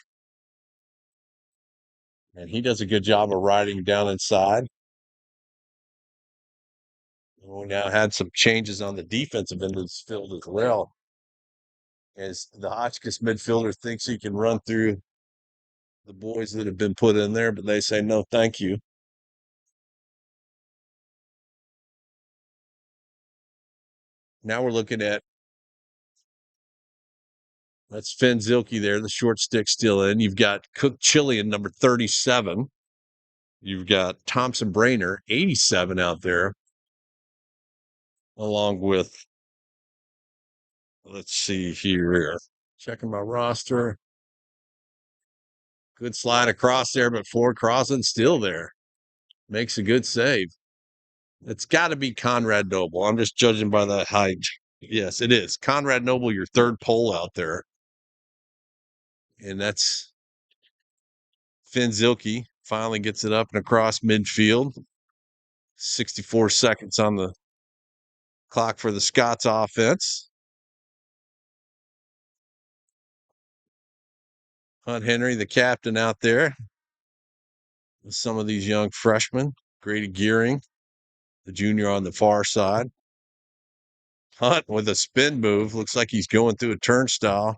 and he does a good job of riding down inside. We now had some changes on the defensive end of this field as well, as the Hotchkiss midfielder thinks he can run through the boys that have been put in there, but they say no, thank you. Now we're looking at that's Finn Zilke there, the short stick still in. You've got Cook Chillian, number 37. You've got Thompson Brainer, 87 out there, along with, let's see here, checking my roster. Good slide across there, but Ford Crosland still there. Makes a good save. It's got to be Conrad Noble. I'm just judging by the height. Yes, it is. Conrad Noble, your third pole out there. And that's Finn Zilke finally gets it up and across midfield. 64 seconds on the clock for the Scots offense. Hunt Henry, the captain out there with some of these young freshmen. Grady Gearing, the junior on the far side. Hunt with a spin move. Looks like he's going through a turnstile.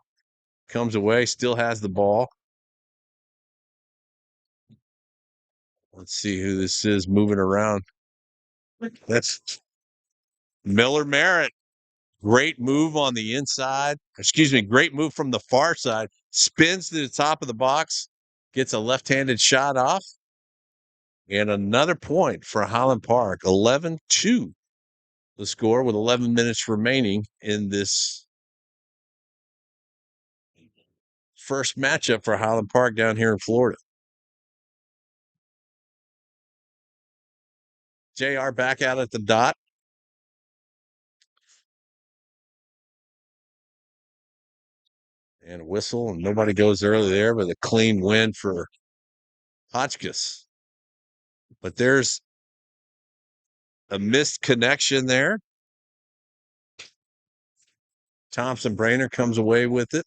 Comes away, still has the ball. Let's see who this is moving around. That's Miller Merritt. Great move on the inside. Excuse me, great move from the far side. Spins to the top of the box, gets a left-handed shot off. And another point for Highland Park. 11-2 the score with 11 minutes remaining in this first matchup for Highland Park down here in Florida. JR back out at the dot. And a whistle, and nobody goes early there, but a clean win for Hotchkiss. But there's a missed connection there. Thompson Brainer comes away with it.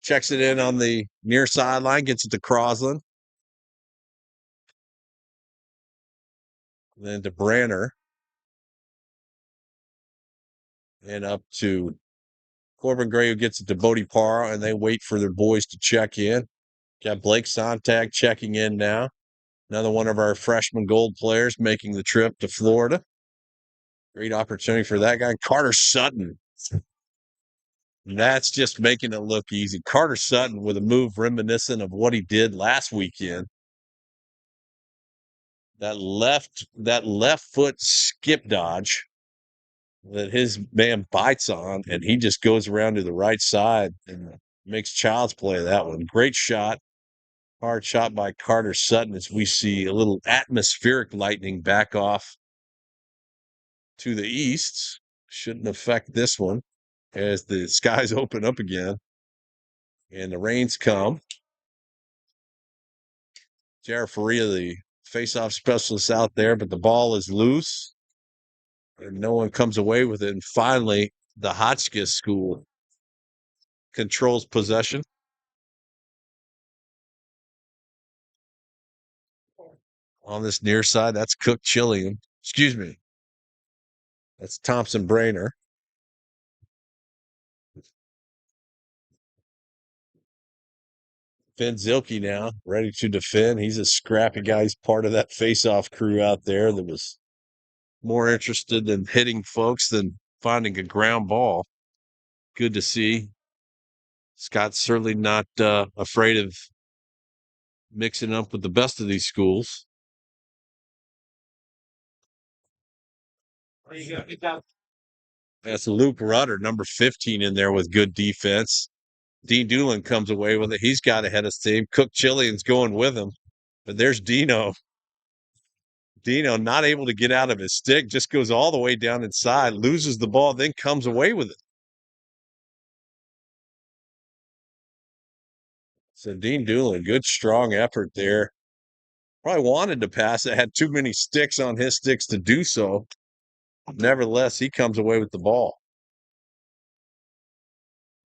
Checks it in on the near sideline, gets it to Crosland. Then to Branner. And up to Corbin Gray, who gets it to Bodie Parra, and they wait for their boys to check in. Got Blake Sontag checking in now. Another one of our freshman gold players making the trip to Florida. Great opportunity for that guy. Carter Sutton. That's just making it look easy. Carter Sutton with a move reminiscent of what he did last weekend. That left foot skip dodge that his man bites on, and he just goes around to the right side and makes child's play of that one. Great shot. Hard shot by Carter Sutton as we see a little atmospheric lightning back off to the east. Shouldn't affect this one as the skies open up again and the rains come. Jared Faria, the face-off specialist out there, but the ball is loose and no one comes away with it. And finally, the Hotchkiss school controls possession. On this near side, that's Cook Chillian. Excuse me. That's Thompson Brainer. Finn Zilke now ready to defend. He's a scrappy guy. He's part of that face-off crew out there that was more interested in hitting folks than finding a ground ball. Good to see. Scott's certainly not afraid of mixing up with the best of these schools. That's Luke Rudder, number 15 in there with good defense. Dean Doolin comes away with it. He's got ahead of steam. Cook Chillian's going with him. But there's Dino. Dino not able to get out of his stick, just goes all the way down inside, loses the ball, then comes away with it. So Dean Doolin, good strong effort there. Probably wanted to pass it, had too many sticks on his sticks to do so. Nevertheless, he comes away with the ball.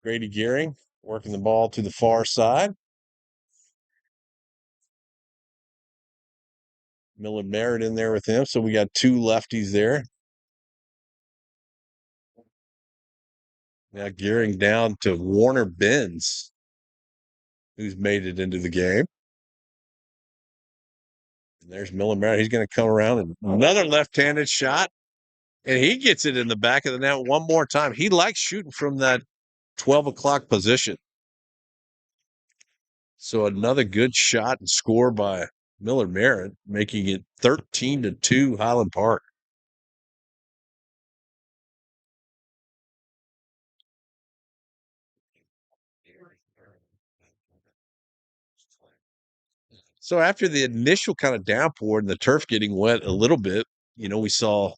Grady Gearing working the ball to the far side. Miller Merritt in there with him. So we got two lefties there. Now Gearing down to Warner Benz, who's made it into the game. And there's Miller Merritt. He's going to come around and another left-handed shot. And he gets it in the back of the net one more time. He likes shooting from that 12 o'clock position. So another good shot and score by Miller Merritt, making it 13-2 Highland Park. So after the initial kind of downpour and the turf getting wet a little bit, we saw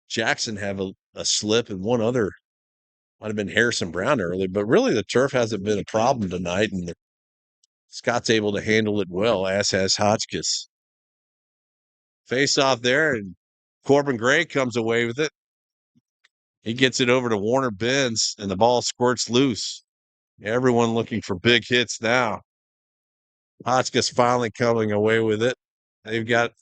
Jackson have a slip and one other might have been Harrison Brown early, but really the turf hasn't been a problem tonight, and Scott's able to handle it well, as has Hotchkiss. Face off there, and Corbin Gray comes away with it. He gets it over to Warner Benz, and the ball squirts loose. Everyone looking for big hits now. Hotchkiss finally coming away with it. They've got, I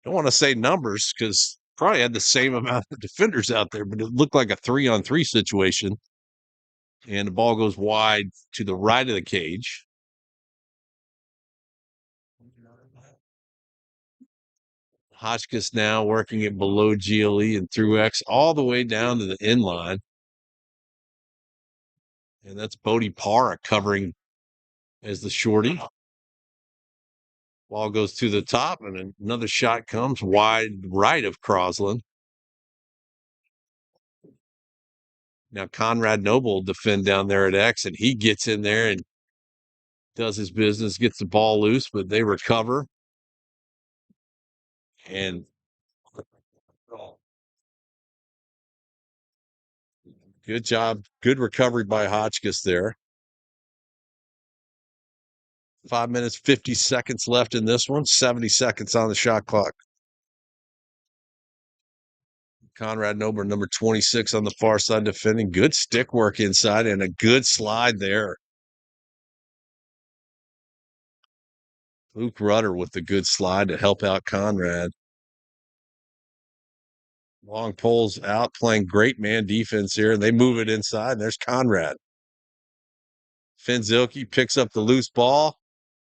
don't want to say numbers because probably had the same amount of defenders out there, but it looked like a 3-on-3 situation. And the ball goes wide to the right of the cage. Hotchkiss now working it below GLE and through X all the way down to the inline. And that's Bodie Parra covering as the shorty. Ball goes to the top, and another shot comes wide right of Crosland. Now Conrad Noble will defend down there at X, and he gets in there and does his business, gets the ball loose, but they recover. And good job, good recovery by Hotchkiss there. 5 minutes, 50 seconds left in this one, 70 seconds on the shot clock. Conrad Noble, number 26 on the far side defending. Good stick work inside and a good slide there. Luke Rudder with the good slide to help out Conrad. Long poles out, playing great man defense here, and they move it inside, and there's Conrad. Finn Zilke picks up the loose ball,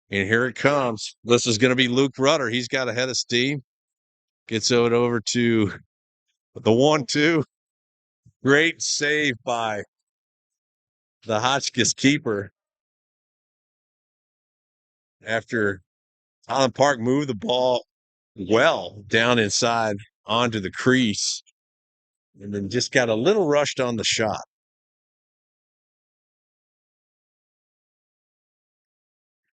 and here it comes. This is going to be Luke Rudder. He's got a head of steam. Gets it over to the 1-2. Great save by the Hotchkiss keeper after Highland Park moved the ball well down inside onto the crease and then just got a little rushed on the shot.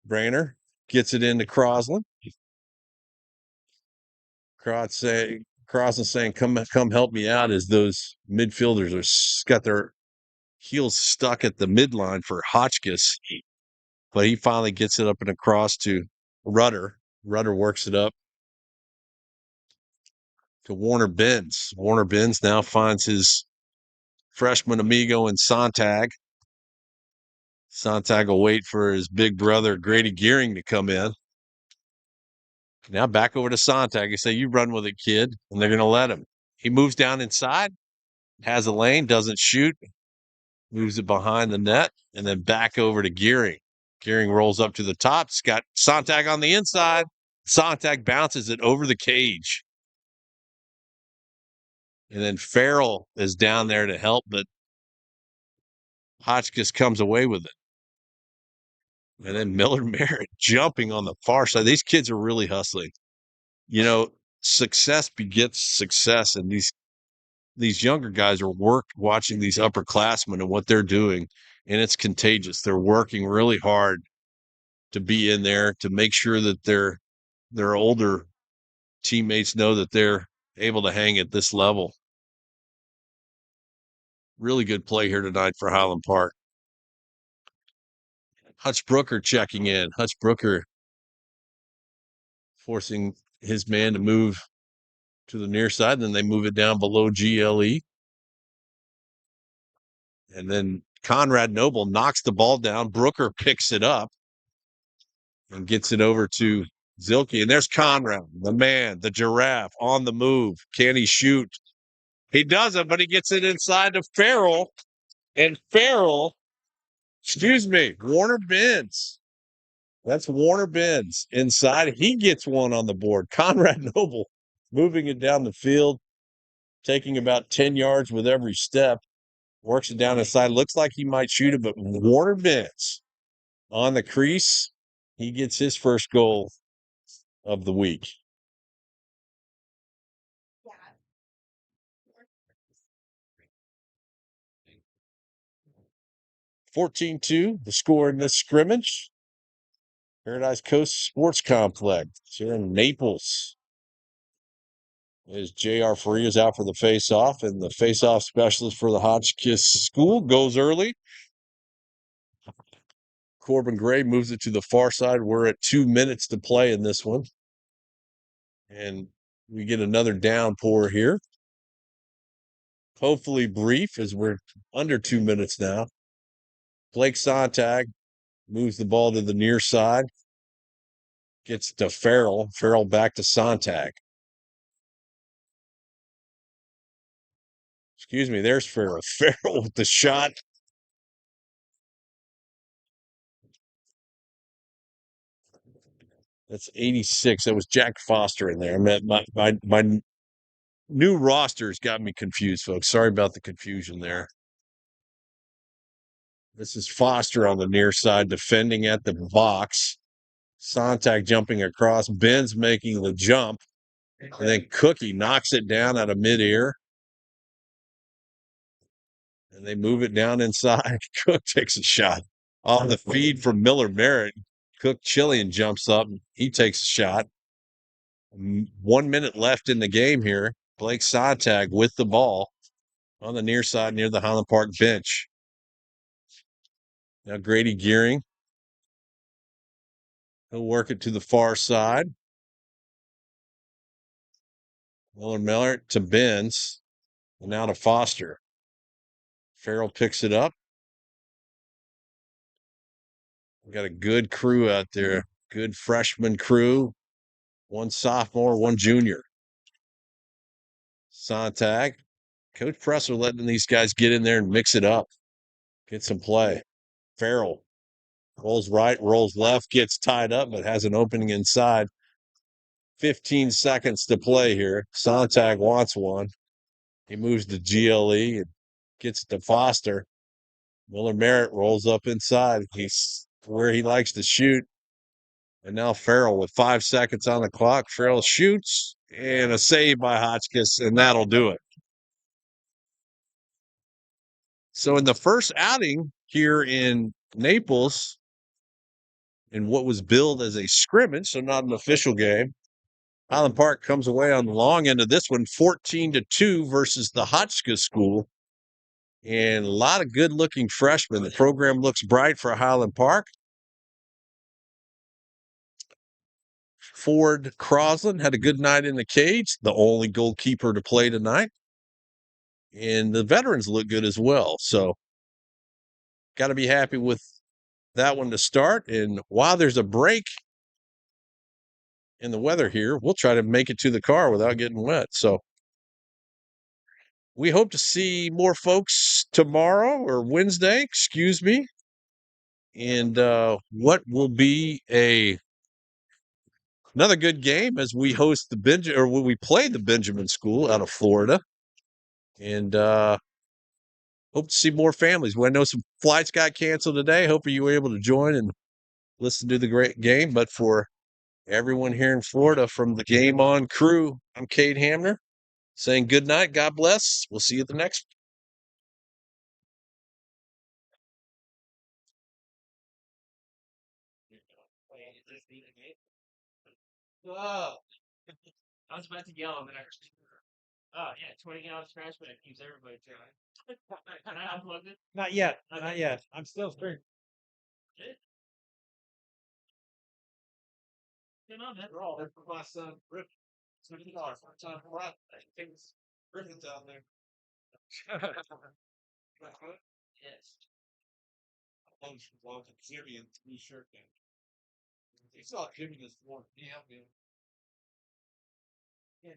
Brainer gets it into Crosland. Crosland saying, come help me out as those midfielders are got their heels stuck at the midline for Hotchkiss. But he finally gets it up and across to Rudder. Rudder works it up to Warner Benz. Warner Benz now finds his freshman amigo in Sontag. Sontag will wait for his big brother, Grady Gearing, to come in. Now back over to Sontag. You say, you run with it, kid, and they're going to let him. He moves down inside, has a lane, doesn't shoot. moves it behind the net, and then back over to Gearing. Gearing rolls up to the top. It's got Sontag on the inside. Sontag bounces it over the cage. And then Farrell is down there to help, but Hotchkiss comes away with it. And then Miller Merritt jumping on the far side. These kids are really hustling. You know, success begets success, and these younger guys are watching these upperclassmen and what they're doing, and it's contagious. They're working really hard to be in there to make sure that their older teammates know that they're able to hang at this level. Really good play here tonight for Highland Park. Hutch Brooker checking in. Hutch Brooker forcing his man to move to the near side. Then they move it down below GLE. And then Conrad Noble knocks the ball down. Brooker picks it up and gets it over to Zilke. And there's Conrad, the man, the giraffe on the move. Can he shoot? He doesn't, but he gets it inside to Farrell. And Farrell, Warner Benz. That's Warner Benz inside. He gets one on the board. Conrad Noble moving it down the field, taking about 10 yards with every step. Works it down inside. Looks like he might shoot it, but Warner Benz on the crease. He gets his first goal of the week. 14-2, the score in this scrimmage. Paradise Coast Sports Complex here in Naples. As J.R. Faria is out for the face-off, and the face-off specialist for the Hotchkiss School goes early. Corbin Gray moves it to the far side. We're at 2 minutes to play in this one. And we get another downpour here. Hopefully brief, as we're under 2 minutes now. Blake Sontag moves the ball to the near side. Gets to Farrell. Farrell back to Sontag. There's Farrell. Farrell with the shot. That's 86. That was Jack Foster in there. I mean, my new rosters got me confused, folks. Sorry about the confusion there. This is Foster on the near side defending at the box. Sontag jumping across. Ben's making the jump. And then Cookie knocks it down out of midair. And they move it down inside. Cook takes a shot. Off the feed from Miller Merritt. Cook Chillian jumps up. He takes a shot. 1 minute left in the game here. Blake Sontag with the ball on the near side near the Highland Park bench. Now Grady Gearing. He'll work it to the far side. Miller to Benz. And now to Foster. Farrell picks it up. We got a good crew out there. Good freshman crew. One sophomore, one junior. Sontag. Coach Presser letting these guys get in there and mix it up. Get some play. Farrell rolls right, rolls left, gets tied up, but has an opening inside. 15 seconds to play here. Sontag wants one. He moves to GLE and gets it to Foster. Miller Merritt rolls up inside. He's where he likes to shoot. And now Farrell with 5 seconds on the clock. Farrell shoots and a save by Hotchkiss, and that'll do it. So in the first outing here in Naples, in what was billed as a scrimmage, so not an official game, Highland Park comes away on the long end of this one, 14-2 versus the Hotchkiss School. And a lot of good-looking freshmen. The program looks bright for Highland Park. Ford Crosland had a good night in the cage, the only goalkeeper to play tonight. And the veterans look good as well. So got to be happy with that one to start. And while there's a break in the weather here, we'll try to make it to the car without getting wet. So we hope to see more folks tomorrow or Wednesday, excuse me, and what will be a another good game as we host the or when we play the Benjamin School out of Florida, and hope to see more families. Well, I know some flights got canceled today. Hope you were able to join and listen to the great game. But for everyone here in Florida from the Game On crew, I'm Cade Hamner saying good night. God bless. We'll see you at the next. Oh, I was about to yell, and then I heard, oh, yeah, 20 gallons trash bag keeps everybody dry. Can I unplug it? Not yet. Not yet. I'm still free. You know, that roll. That's for my son, Griffin. $20 for time for I think it's Griffin's down there. Yes. Lunch was a Jimmy and three shirt then. He saw Jimmy this morning. Yeah, man. Yeah,